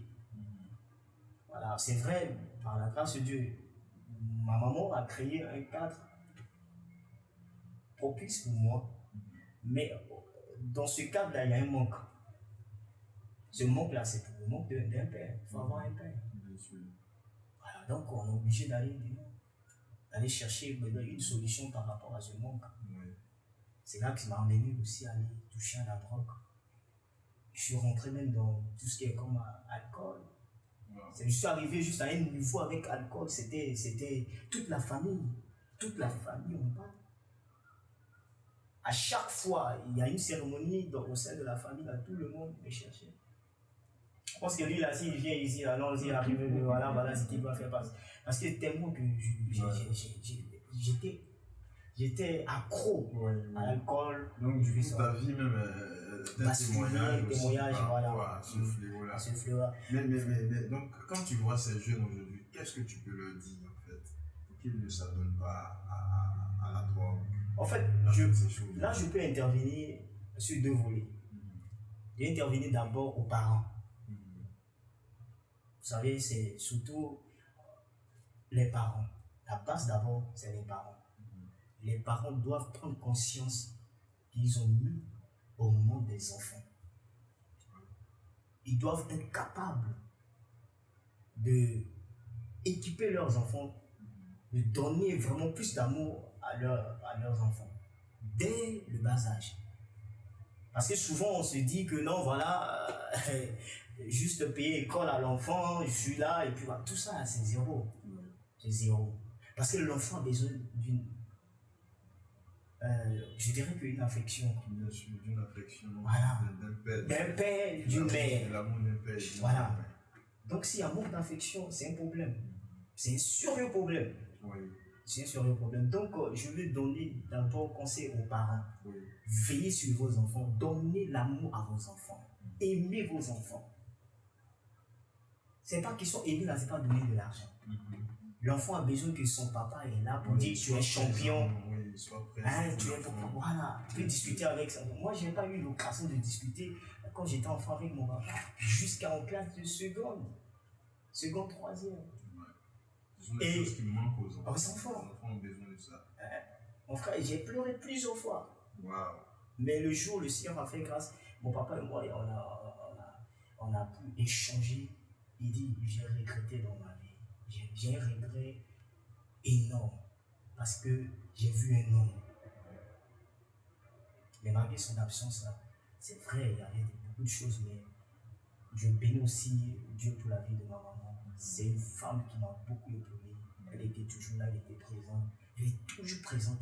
Voilà, c'est vrai, par la grâce de Dieu, ma maman a créé un cadre propice pour moi. Mais dans ce cadre-là, il y a un manque. Ce manque-là, c'est pour le manque d'un père. Il faut avoir un père. Bien sûr. Voilà, donc on est obligé d'aller chercher une solution par rapport à ce manque. Oui. C'est là que ça m'a amené aussi à aller toucher à la drogue. Je suis rentré même dans tout ce qui est comme alcool. Wow. Je suis arrivé juste à un niveau avec alcool, c'était toute la famille. Toute la famille, on parle. À chaque fois, il y a une cérémonie au sein de la famille, là, tout le monde me cherchait. Je pense que lui, là, s'il vient ici, alors il arrive, voilà ce qu'il doit faire. Parce que tellement que j'étais accro à l'alcool. Donc, du coup, ta vie même d'un témoignage, voilà, ce fléau-là. À ce fléau-là. Mais donc, quand tu vois ces jeunes aujourd'hui, qu'est-ce que tu peux leur dire, en fait, pour qu'ils ne s'adonnent pas à la drogue? En fait, là, je peux intervenir sur deux volets. J'ai intervenu d'abord aux parents. Vous savez, c'est surtout les parents. La base d'abord, c'est les parents. Les parents doivent prendre conscience qu'ils ont mis au monde des enfants. Ils doivent être capables de équiper leurs enfants, de donner vraiment plus d'amour à leurs enfants dès le bas âge. Parce que souvent on se dit que non, voilà, juste payer école à l'enfant, je suis là, et puis voilà, tout ça c'est zéro. C'est zéro. Parce que l'enfant a besoin d'une, je dirais qu'une affection. Bien sûr, d'une affection, voilà. d'un père, d'une mère. L'amour d'un père. Voilà. Donc s'il y a manque d'affection, c'est un problème. C'est un sérieux problème. Oui. C'est un sérieux problème. Donc je vais donner d'abord conseil aux parents. Oui. Veillez sur vos enfants, donnez l'amour à vos enfants. Aimez vos enfants. C'est pas qu'ils sont aimés là, c'est pas donner de l'argent. L'enfant a besoin que son papa est là pour dire tu es champion. Oui, soit tu es voilà, tu peux discuter avec ça. Moi, j'ai pas eu l'occasion de discuter quand j'étais enfant avec mon papa, jusqu'en classe de seconde, troisième. Ce sont des choses qui manquent aux enfants. Aux enfants. Les enfants ont besoin de ça. Mon frère, j'ai pleuré plusieurs fois. Wow. Mais le jour, le Seigneur a fait grâce. Mon papa et moi, on a pu échanger. Il dit, j'ai regretté dans ma vie. J'ai un regret énorme. Parce que j'ai vu un homme. Mais malgré son absence, là, c'est vrai, il y avait beaucoup de choses, mais je bénis aussi Dieu pour la vie de ma maman. C'est une femme qui m'a beaucoup épaulé. Elle était toujours là, elle était présente. Elle est toujours présente.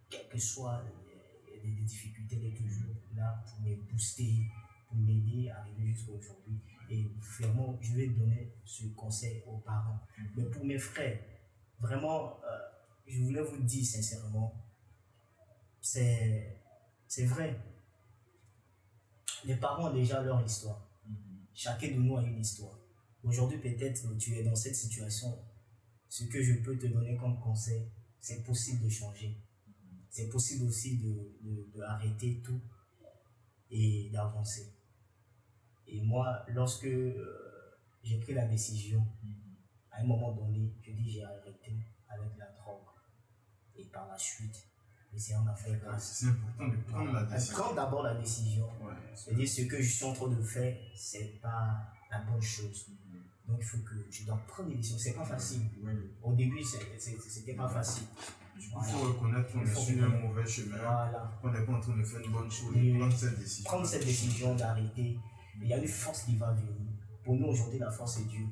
Quelles que soient les difficultés, elle est toujours là pour me booster, pour m'aider à arriver jusqu'à aujourd'hui. Et vraiment, je vais donner ce conseil aux parents. Mais pour mes frères, vraiment, je voulais vous dire sincèrement, c'est vrai. Les parents ont déjà leur histoire. Chacun de nous a une histoire. Aujourd'hui, peut-être tu es dans cette situation. Ce que je peux te donner comme conseil, c'est possible de changer. C'est possible aussi de arrêter tout et d'avancer. Et moi, lorsque j'ai pris la décision, à un moment donné, je dis j'ai arrêté avec la drogue. Et par la suite, le Seigneur m'a fait grâce. C'est important de prendre la décision. Prendre d'abord la décision. Ouais, c'est-à-dire ce que je suis en train de faire, c'est pas la bonne chose. Donc il faut que je dois prendre des décisions. C'est pas facile. Au début, c'était pas facile. Il faut reconnaître qu'on est sur un mauvais chemin. Voilà. Qu'on n'est pas en train de faire une bonne chose. Prendre cette décision. D'arrêter. Il y a une force qui va venir. Pour nous aujourd'hui, la force est Dieu.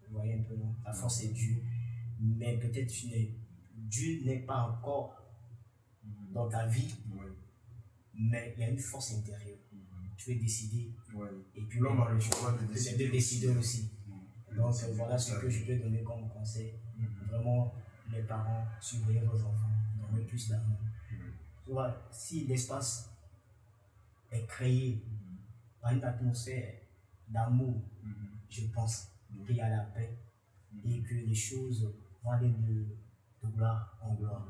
Vous voyez un peu, non? La force est Dieu. Mais peut-être Dieu n'est pas encore dans ta vie. Mais il y a une force intérieure. Tu veux décider. Et puis l'homme a le choix de décider aussi. Donc voilà ce que je peux donner comme conseil. Vraiment, les parents, surveillez vos enfants, donnez plus d'amour. Si l'espace est créé par une atmosphère d'amour, je pense qu'il y a la paix et que les choses vont aller de gloire en gloire.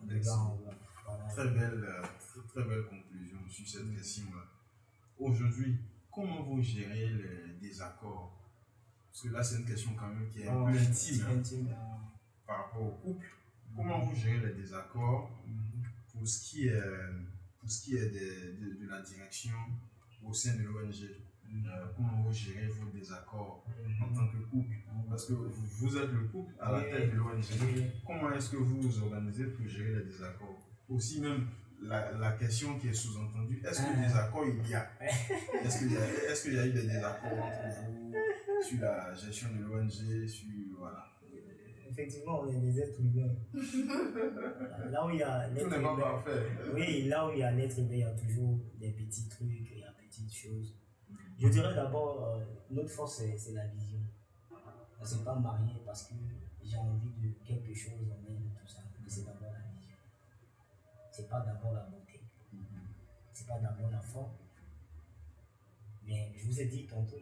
Voilà. Très belle conclusion sur cette question-là. Aujourd'hui, comment vous gérez les désaccords? Parce que là, c'est une question quand même qui est un peu intime. Par rapport au couple. Comment vous gérez les désaccords pour ce qui est de la direction au sein de l'ONG? Comment vous gérez vos désaccords en tant que couple? Parce que vous êtes le couple à la tête de l'ONG. Comment est-ce que vous vous organisez pour gérer les désaccords? Aussi même la question qui est sous-entendue, est-ce que des désaccords il y a? Est-ce qu'il y a eu des désaccords entre vous sur la gestion de l'ONG, voilà? Effectivement, on est des êtres humains. Là où il y a l'être humain, pas parfait. Oui, là où il y a l'être humain, il y a toujours des petits trucs, il y a des petites choses. Je dirais d'abord, notre force, c'est la vision. On ne s'est pas marié parce que j'ai envie de quelque chose en même de tout ça. Mais c'est d'abord la vision. c'est pas d'abord la beauté, c'est pas d'abord la forme. Mais je vous ai dit tantôt,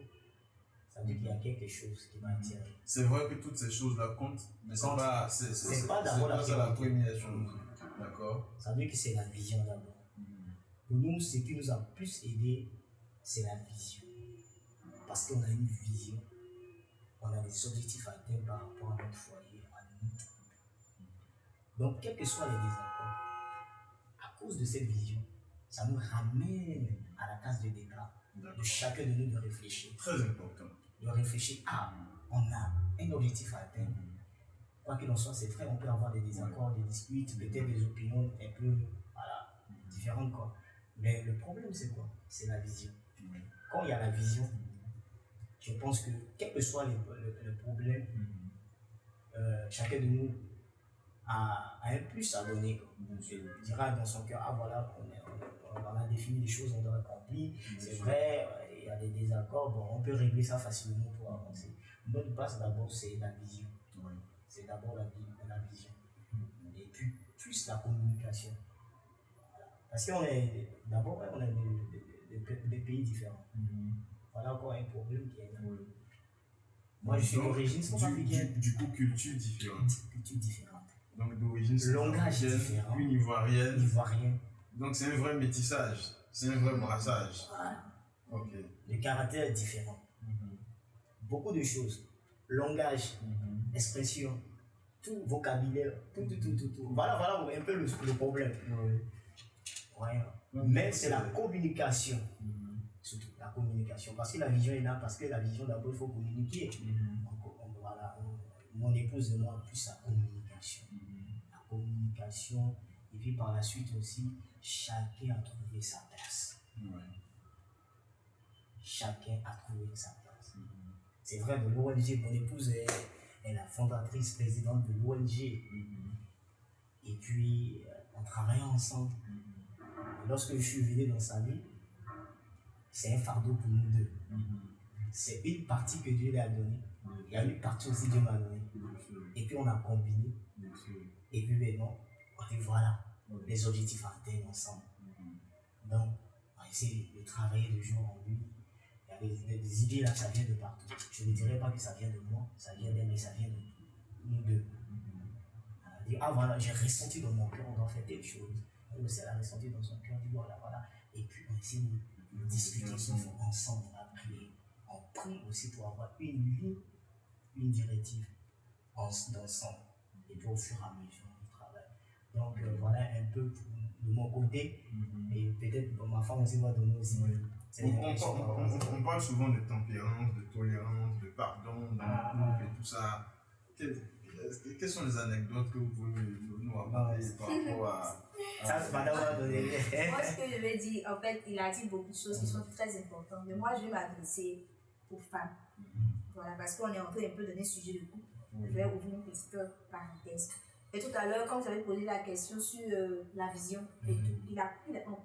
ça veut dire qu'il y a quelque chose qui m'a attiré. C'est vrai que toutes ces choses-là comptent, mais c'est pas d'abord la première chose. D'accord. Ça veut dire que c'est la vision d'abord. Pour nous, ce qui nous a plus aidé, c'est la vision. Parce qu'on a une vision, on a des objectifs à atteindre par rapport à notre foyer, à notre couple. Donc, quels que soient les désaccords, à cause de cette vision, ça nous ramène à la case de départ de chacun de nous de réfléchir. Très important. De réfléchir, on a un objectif à atteindre. Quoi qu'il en soit, c'est vrai, on peut avoir des désaccords, des disputes, peut-être des opinions un peu différentes, quoi. Mais le problème, c'est quoi? C'est la vision. Quand il y a la vision, je pense que, quel que soit le problème, chacun de nous a un plus à donner. Il dira dans son cœur, voilà, on a défini les choses, on doit accomplir. C'est vrai, il y a des désaccords, bon, on peut régler ça facilement pour avancer. Notre base d'abord, c'est la vision. C'est d'abord la vision. Et puis, plus la communication. Parce qu'on est, d'abord, on est des pays différents. Voilà encore un problème qui est là. Moi, je suis d'origine centrafricaine. Du coup, culture différente. Culture différente. Donc, d'origine langage différent. Une ivoirienne. Ivoirienne. Donc, c'est un vrai métissage. C'est un vrai brassage. Voilà. Ok. Le caractère est différent. Beaucoup de choses. Langage, expression, tout vocabulaire, tout. Voilà un peu le problème. Ouais. Mais c'est la communication. Surtout la communication. Parce que la vision est là, parce que la vision d'abord, il faut communiquer. Mon épouse et moi, plus la communication. La communication, et puis par la suite aussi, chacun a trouvé sa place. Chacun a trouvé sa place. C'est vrai, de l'ONG, mon épouse est la fondatrice, présidente de l'ONG. Et puis, on travaille ensemble. Lorsque je suis venu dans sa vie, c'est un fardeau pour nous deux. C'est une partie que Dieu lui a donnée. Il y a une partie aussi que Dieu m'a donnée. Et puis on a combiné. Et puis maintenant, on dit voilà, les objectifs à atteindre ensemble. Donc, on essaie de travailler de jour en nuit. Il y a des idées là, ça vient de partout. Je ne dirais pas que ça vient de moi, ça vient d'elle, mais ça vient de nous deux. On dit, voilà, j'ai ressenti dans mon cœur, on doit faire telle chose. Elle aussi, elle a ressenti dans son cœur, on dit voilà. Et puis on essaie de discuter ensemble, on a prié. On prie aussi pour avoir une ligne, une directive d'ensemble. Et puis au fur et à mesure, on travaille. Donc voilà un peu de mon côté. Et peut-être ma femme aussi va donner aussi. On parle souvent de tempérance, de tolérance, de pardon dans le couple et tout ça. Quelles sont les anecdotes que vous pouvez nous raconter par rapport à... Ça, c'est madame va donner. Moi, ce que je vais dire, en fait, il a dit beaucoup de choses qui sont très importantes. Mais moi, je vais m'adresser aux femmes. Voilà, parce qu'on est en train un peu donner sujet de couple. Je vais ouvrir une petite parenthèse. Et tout à l'heure, quand vous avez posé la question sur la vision, et tout, il a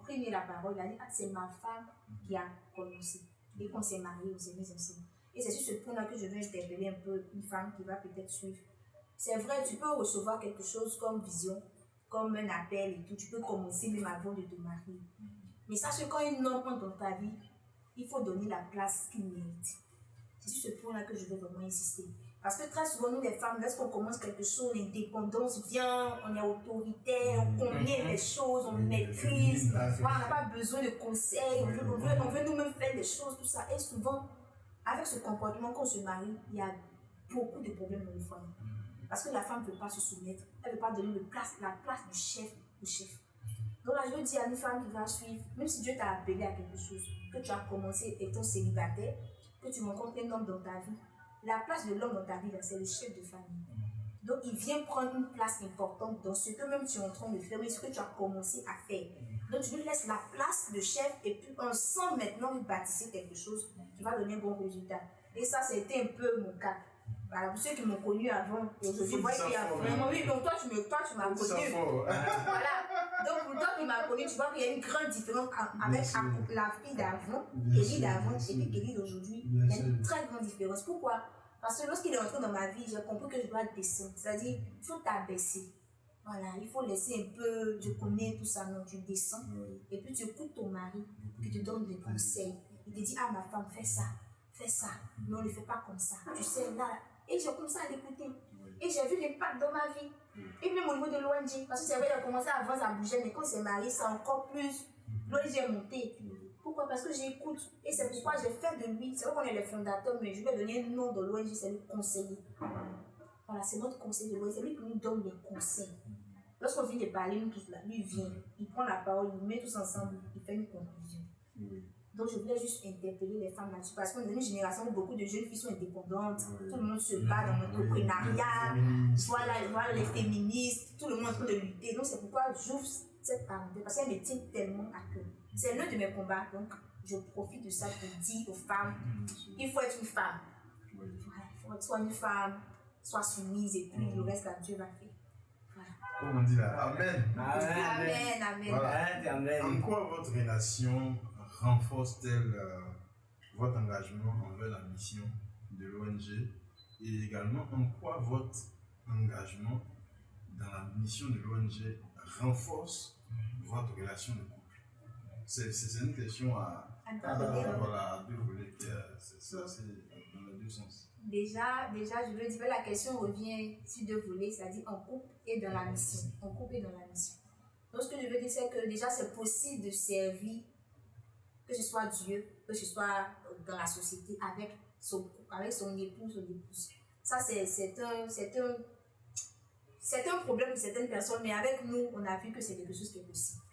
pris la parole, il a dit c'est ma femme qui a commencé. Et qu'on s'est mariés, on s'est mis ensemble. Et c'est sur ce point-là que je vais interpeller un peu une femme qui va peut-être suivre. C'est vrai, tu peux recevoir quelque chose comme vision, comme un appel et tout. Tu peux commencer même avant de te marier. Mais sache que quand un homme entre dans ta vie, il faut donner la place qu'il mérite. C'est sur ce point-là que je veux vraiment insister. Parce que très souvent, nous les femmes, lorsqu'on commence quelque chose, l'indépendance vient, on est autoritaire, on connaît les choses, on maîtrise, on n'a pas besoin de conseils, on veut nous-mêmes faire des choses, tout ça. Et souvent, avec ce comportement, quand on se marie, il y a beaucoup de problèmes dans le foyer. Parce que la femme ne veut pas se soumettre, elle ne veut pas donner la place du chef au chef. Donc là, je veux dire à une femme qui va suivre, même si Dieu t'a appelé à quelque chose, que tu as commencé étant célibataire, que tu rencontres un homme dans ta vie, la place de l'homme dans ta vie, c'est le chef de famille. Donc il vient prendre une place importante dans ce que même tu es en train de faire, mais ce que tu as commencé à faire. Donc tu lui laisses la place de chef et puis ensemble maintenant vous bâtissez quelque chose qui va donner un bon résultat. Et ça, c'était un peu mon cas. Voilà, pour ceux qui m'ont connu avant, je vois qu'il y a vraiment. Oui, donc toi tu m'as connu. Voilà. Donc pour toi qui m'as connu, tu vois qu'il y a une grande différence avec la fille d'avant, Kelly d'avant et puis Kelly d'aujourd'hui. Il y a une très grande différence. Pourquoi? Parce que lorsqu'il est entré dans ma vie, j'ai compris que je dois descendre. C'est-à-dire, il faut t'abaisser. Voilà, il faut laisser un peu, je connais tout ça, non, tu descends. Oui. Et puis tu écoutes ton mari qui te donne des conseils. Il te dit, ah ma femme, fais ça, non, ne fais pas comme ça. Tu sais, là, et j'ai commencé à l'écouter. Et j'ai vu l'impact dans ma vie. Et même au niveau de l'ONG, parce que c'est vrai, il a commencé avant à bouger, mais quand c'est marié, c'est encore plus. L'ONG est montée. Pourquoi? Parce que j'écoute. Et c'est pourquoi j'ai fait de lui, c'est vrai qu'on est les fondateurs, mais je lui ai donné un nom de l'ONG, c'est le conseiller. Voilà, c'est notre conseiller de l'ONG, c'est lui qui nous donne les conseils. Lorsqu'on vient de parler, nous tous là, lui vient, il prend la parole, il nous met tous ensemble, il fait une conclusion. Donc je voulais juste interpeller les femmes là-dessus, parce qu'on est dans une génération où beaucoup de jeunes filles sont indépendantes, tout le monde se bat dans l'entrepreneuriat, voilà les féministes, tout le monde est en train de lutter. Donc c'est pourquoi j'ouvre cette parenthèse, parce qu'elle me tient tellement à cœur. C'est l'un de mes combats, donc je profite de ça pour dire aux femmes, il faut être une femme. Voilà, il faut être soit une femme, soit soumise, et puis le reste là, Dieu va faire. Comme on dit là, Amen. Amen, amen. Voilà. Amen. En quoi votre relation renforce-t-elle votre engagement envers la mission de l'ONG et également en quoi votre engagement dans la mission de l'ONG renforce votre relation de couple? C'est une question à deux volets, c'est dans les deux sens. Déjà, je veux dire, la question revient sur deux volets, c'est-à-dire en couple et dans la mission. En couple et dans la mission. Donc, ce que je veux dire, c'est que déjà, c'est possible de servir, que ce soit Dieu, que ce soit dans la société, avec son époux, son épouse. Ça, c'est un problème pour certaines personnes, mais avec nous, on a vu que c'est quelque chose qui est possible.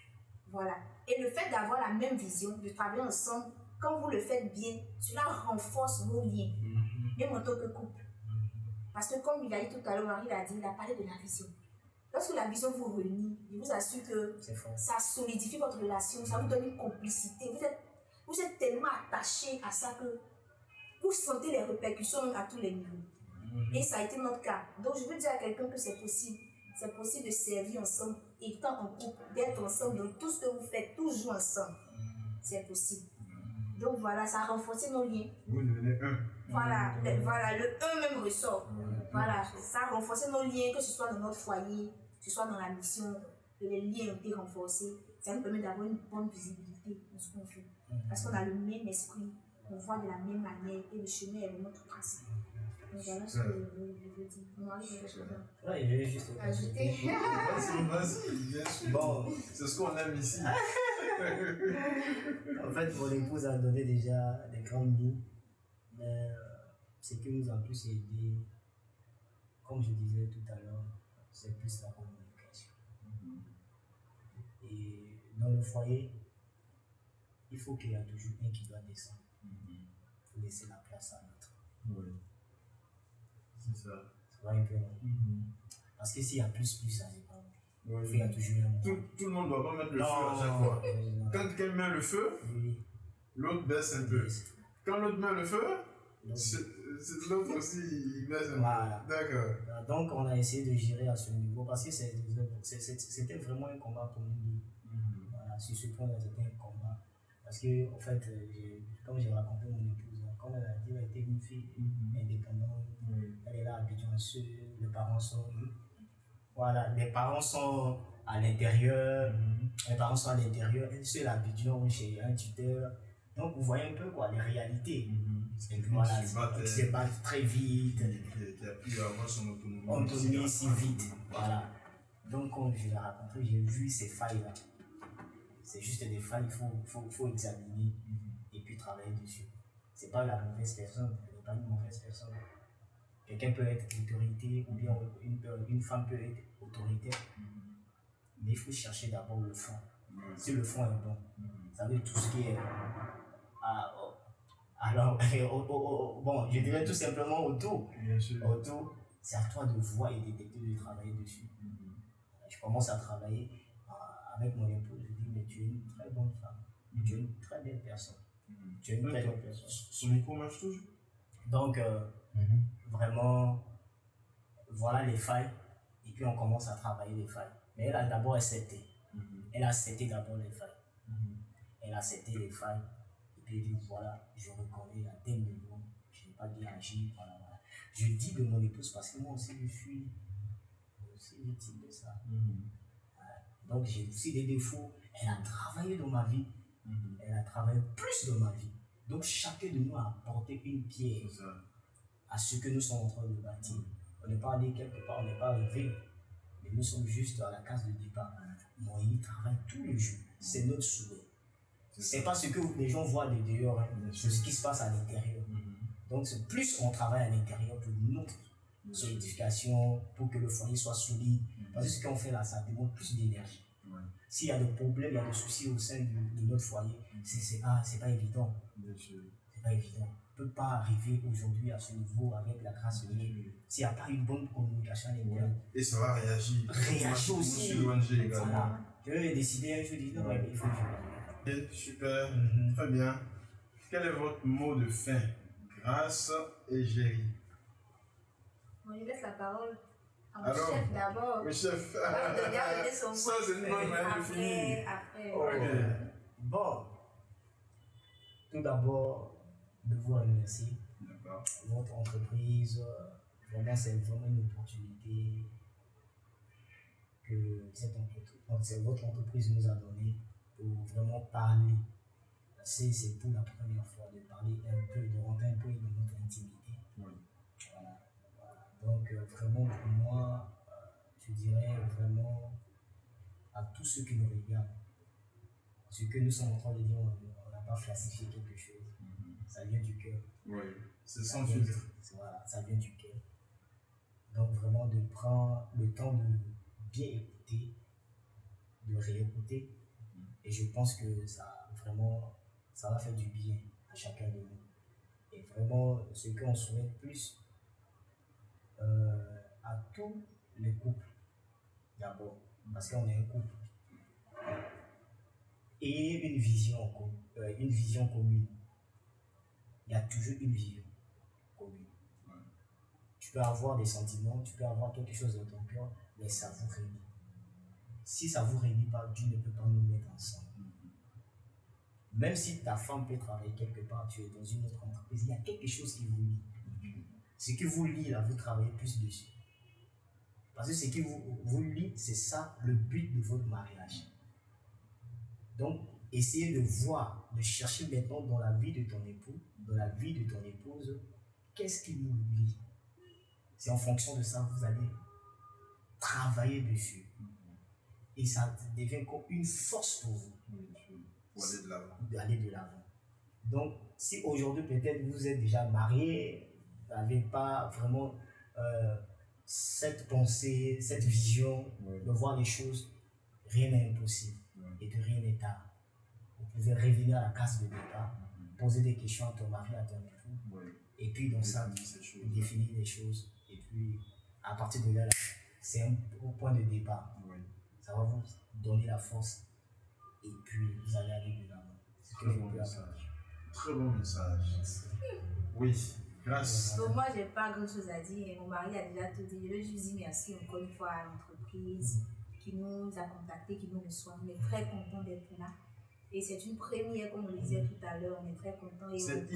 Voilà. Et le fait d'avoir la même vision, de travailler ensemble, quand vous le faites bien, cela renforce vos liens, même en tant que couple. Parce que comme il a dit tout à l'heure, Marie l'a dit, il a parlé de la vision. Lorsque la vision vous réunit, je vous assure que ça solidifie votre relation, ça vous donne une complicité. Vous êtes tellement attachés à ça que vous sentez les répercussions à tous les niveaux. Et ça a été notre cas. Donc je veux dire à quelqu'un que c'est possible. C'est possible de servir ensemble, étant en couple, d'être ensemble dans tout ce que vous faites, toujours ensemble. C'est possible. Donc voilà, ça a renforcé nos liens. Vous devenez un. Voilà, le un même ressort. Voilà, ça a renforcé nos liens, que ce soit dans notre foyer, que ce soit dans la mission, que les liens ont été renforcés. Ça nous permet d'avoir une bonne visibilité dans ce qu'on fait. Parce qu'on a le même esprit, on voit de la même manière et le chemin est vraiment tout tracé. Donc voilà ce que je veux dire. On arrive à quelque chose. Ouais, je vais juste Ajouter. Vas-y, bien sûr. Bon, C'est ce qu'on aime ici. en fait, mon épouse a donné déjà des grandes lignes, mais ce qui nous a plus aidé, comme je disais tout à l'heure, c'est plus la communication. Et dans le foyer, il faut qu'il y ait toujours un qui doit descendre. Il faut laisser la place à l'autre. Oui. C'est ça. Tu vois un peu, non? Parce que s'il y a plus, ça dépend. Oui. Il y a toujours un moment. Tout le monde ne doit pas mettre le feu à chaque fois. Non. Quand quelqu'un met le feu, Oui. l'autre baisse un peu. Quand l'autre met le feu, Donc, c'est l'autre aussi, il baisse un peu. voilà. D'accord. Donc, on a essayé de gérer à ce niveau parce que c'était vraiment un combat pour nous deux. Voilà, sur ce point, c'était un combat. Parce que, en fait, comme j'ai raconté mon épouse, comme elle a dit, elle était une fille indépendante. Elle est là à Abidjan seule, les parents sont. Voilà, les parents sont à l'intérieur. Les parents sont à l'intérieur, elle seule à Abidjan chez un tuteur. Donc, vous voyez un peu quoi, les réalités. Et puis voilà, qui se battent très vite. Qui a pu avoir son autonomie. Autonomie si vite. Voilà. Donc, comme je l'ai raconté, j'ai vu ces failles-là. C'est juste des failles, il faut examiner et puis travailler dessus. C'est pas la mauvaise personne, elle n'est pas une mauvaise personne. Quelqu'un peut être autorité ou bien une femme peut être autoritaire. Mais il faut chercher d'abord le fond. Si le fond est bon, ça veut dire tout ce qui est. Alors, bon, je dirais tout simplement autour. Bien sûr. Autour, c'est à toi de voir et de travailler dessus. Je commence à travailler avec mon épouse. Je dis, mais tu es une très bonne femme. Tu es une très belle personne. Tu es une très bonne personne. Son micro marche toujours. Donc, vraiment, voilà les failles. Et puis, on commence à travailler les failles. Mais elle a d'abord accepté. Elle a accepté d'abord les failles. Elle a accepté les failles. Et puis, elle dit, voilà, je reconnais à tel niveau. Je n'ai pas bien agi. Voilà. Je dis de mon épouse parce que moi aussi, je suis aussi victime de ça. Donc j'ai aussi des défauts. Elle a travaillé dans ma vie. Elle a travaillé plus dans ma vie. Donc chacun de nous a apporté une pierre à ce que nous sommes en train de bâtir. On n'est pas allé quelque part, on n'est pas arrivé. Mais nous sommes juste à la case de départ. Moïse travaille tous les jours. C'est notre souhait. C'est pas ce que les gens voient de dehors, hein. C'est ce qui se passe à l'intérieur. Donc plus on travaille à l'intérieur pour notre solidification, pour que le foyer soit solide. Parce que ce qu'on fait là, ça demande plus d'énergie. S'il y a des problèmes, il y a des soucis au sein de notre foyer, c'est pas évident. C'est pas évident. On ne peut pas arriver aujourd'hui à ce niveau avec la grâce de Dieu s'il n'y a pas une bonne communication à l'intérieur. Et ça va réagir. Réagir aussi. Sur l'ONG également. Voilà. Je vais décider un jour, je dis non, il faut que je Et super, très bien. Quel est votre mot de fin? Grâce et Géry. Bon, je laisse la parole à mon Alors, chef d'abord. Oui, chef. On devient donner son mot. Ça, c'est une bonne manière de finir. Après. Ok. Bon, tout d'abord, de vous remercier. D'accord. Votre entreprise, vraiment, c'est vraiment une opportunité que votre entreprise nous a donnée pour vraiment parler. C'est pour la première fois de parler un peu, de rentrer un peu dans notre intimité. Oui. Voilà. Donc, vraiment, pour moi, je dirais vraiment à tous ceux qui nous regardent, ce que nous sommes en train de dire, on n'a pas falsifié quelque chose. Ça vient du cœur. Oui, c'est sans filtre. Voilà, ça vient du cœur. Donc, vraiment, de prendre le temps de bien écouter, de réécouter. Et je pense que ça va faire du bien à chacun de nous. Et vraiment, ce qu'on souhaite plus à tous les couples, d'abord, parce qu'on est un couple, et une vision commune. Il y a toujours une vision commune. Tu peux avoir des sentiments, tu peux avoir quelque chose dans ton cœur, mais ça vous réunit. Si ça ne vous réunit pas, Dieu ne peut pas nous mettre ensemble. Même si ta femme peut travailler quelque part, tu es dans une autre entreprise, il y a quelque chose qui vous lie. Ce qui vous lie, là, vous travaillez plus dessus. Parce que ce qui vous lie, c'est ça le but de votre mariage. Donc, essayez de voir, de chercher maintenant dans la vie de ton époux, dans la vie de ton épouse, qu'est-ce qui nous lie. C'est en fonction de ça que vous allez travailler dessus. Et ça devient comme une force pour vous. Pour aller de l'avant. D'aller de l'avant. Donc, si aujourd'hui peut-être vous êtes déjà marié, vous n'avez pas vraiment cette pensée, cette vision de voir les choses, rien n'est impossible et de rien n'est tard. Vous pouvez revenir à la case de départ, poser des questions à ton mari, à ton époux, et puis dans ça, définir les choses. Et puis, à partir de là, c'est un point de départ. Ça va vous donner la force. Et puis, vous allez aller de l'avant. Très bon message. Très bon message. Merci. Oui, grâce. Donc moi, je n'ai pas grand chose à dire. Mon mari a déjà tout dit. Je veux juste dire merci encore une fois à l'entreprise qui nous a contactés, qui nous reçoit. On est très contents d'être là. Et c'est une première, comme on le disait tout à l'heure, on est très contents. Et C'est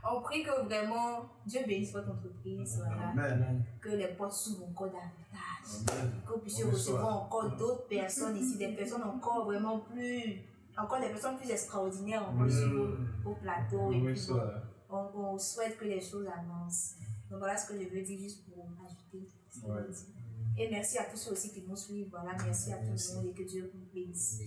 on prie que vraiment Dieu bénisse votre entreprise. Voilà. Amen. Que les portes s'ouvrent encore davantage. Amen. Que vous puissiez recevoir encore d'autres personnes ici, des personnes encore vraiment plus, encore des personnes plus extraordinaires encore sur vos plateaux. Et puis on souhaite que les choses avancent. Donc voilà ce que je veux dire juste pour ajouter. Et merci à tous ceux aussi qui nous suivent. Voilà, merci à tout le monde et que Dieu vous bénisse.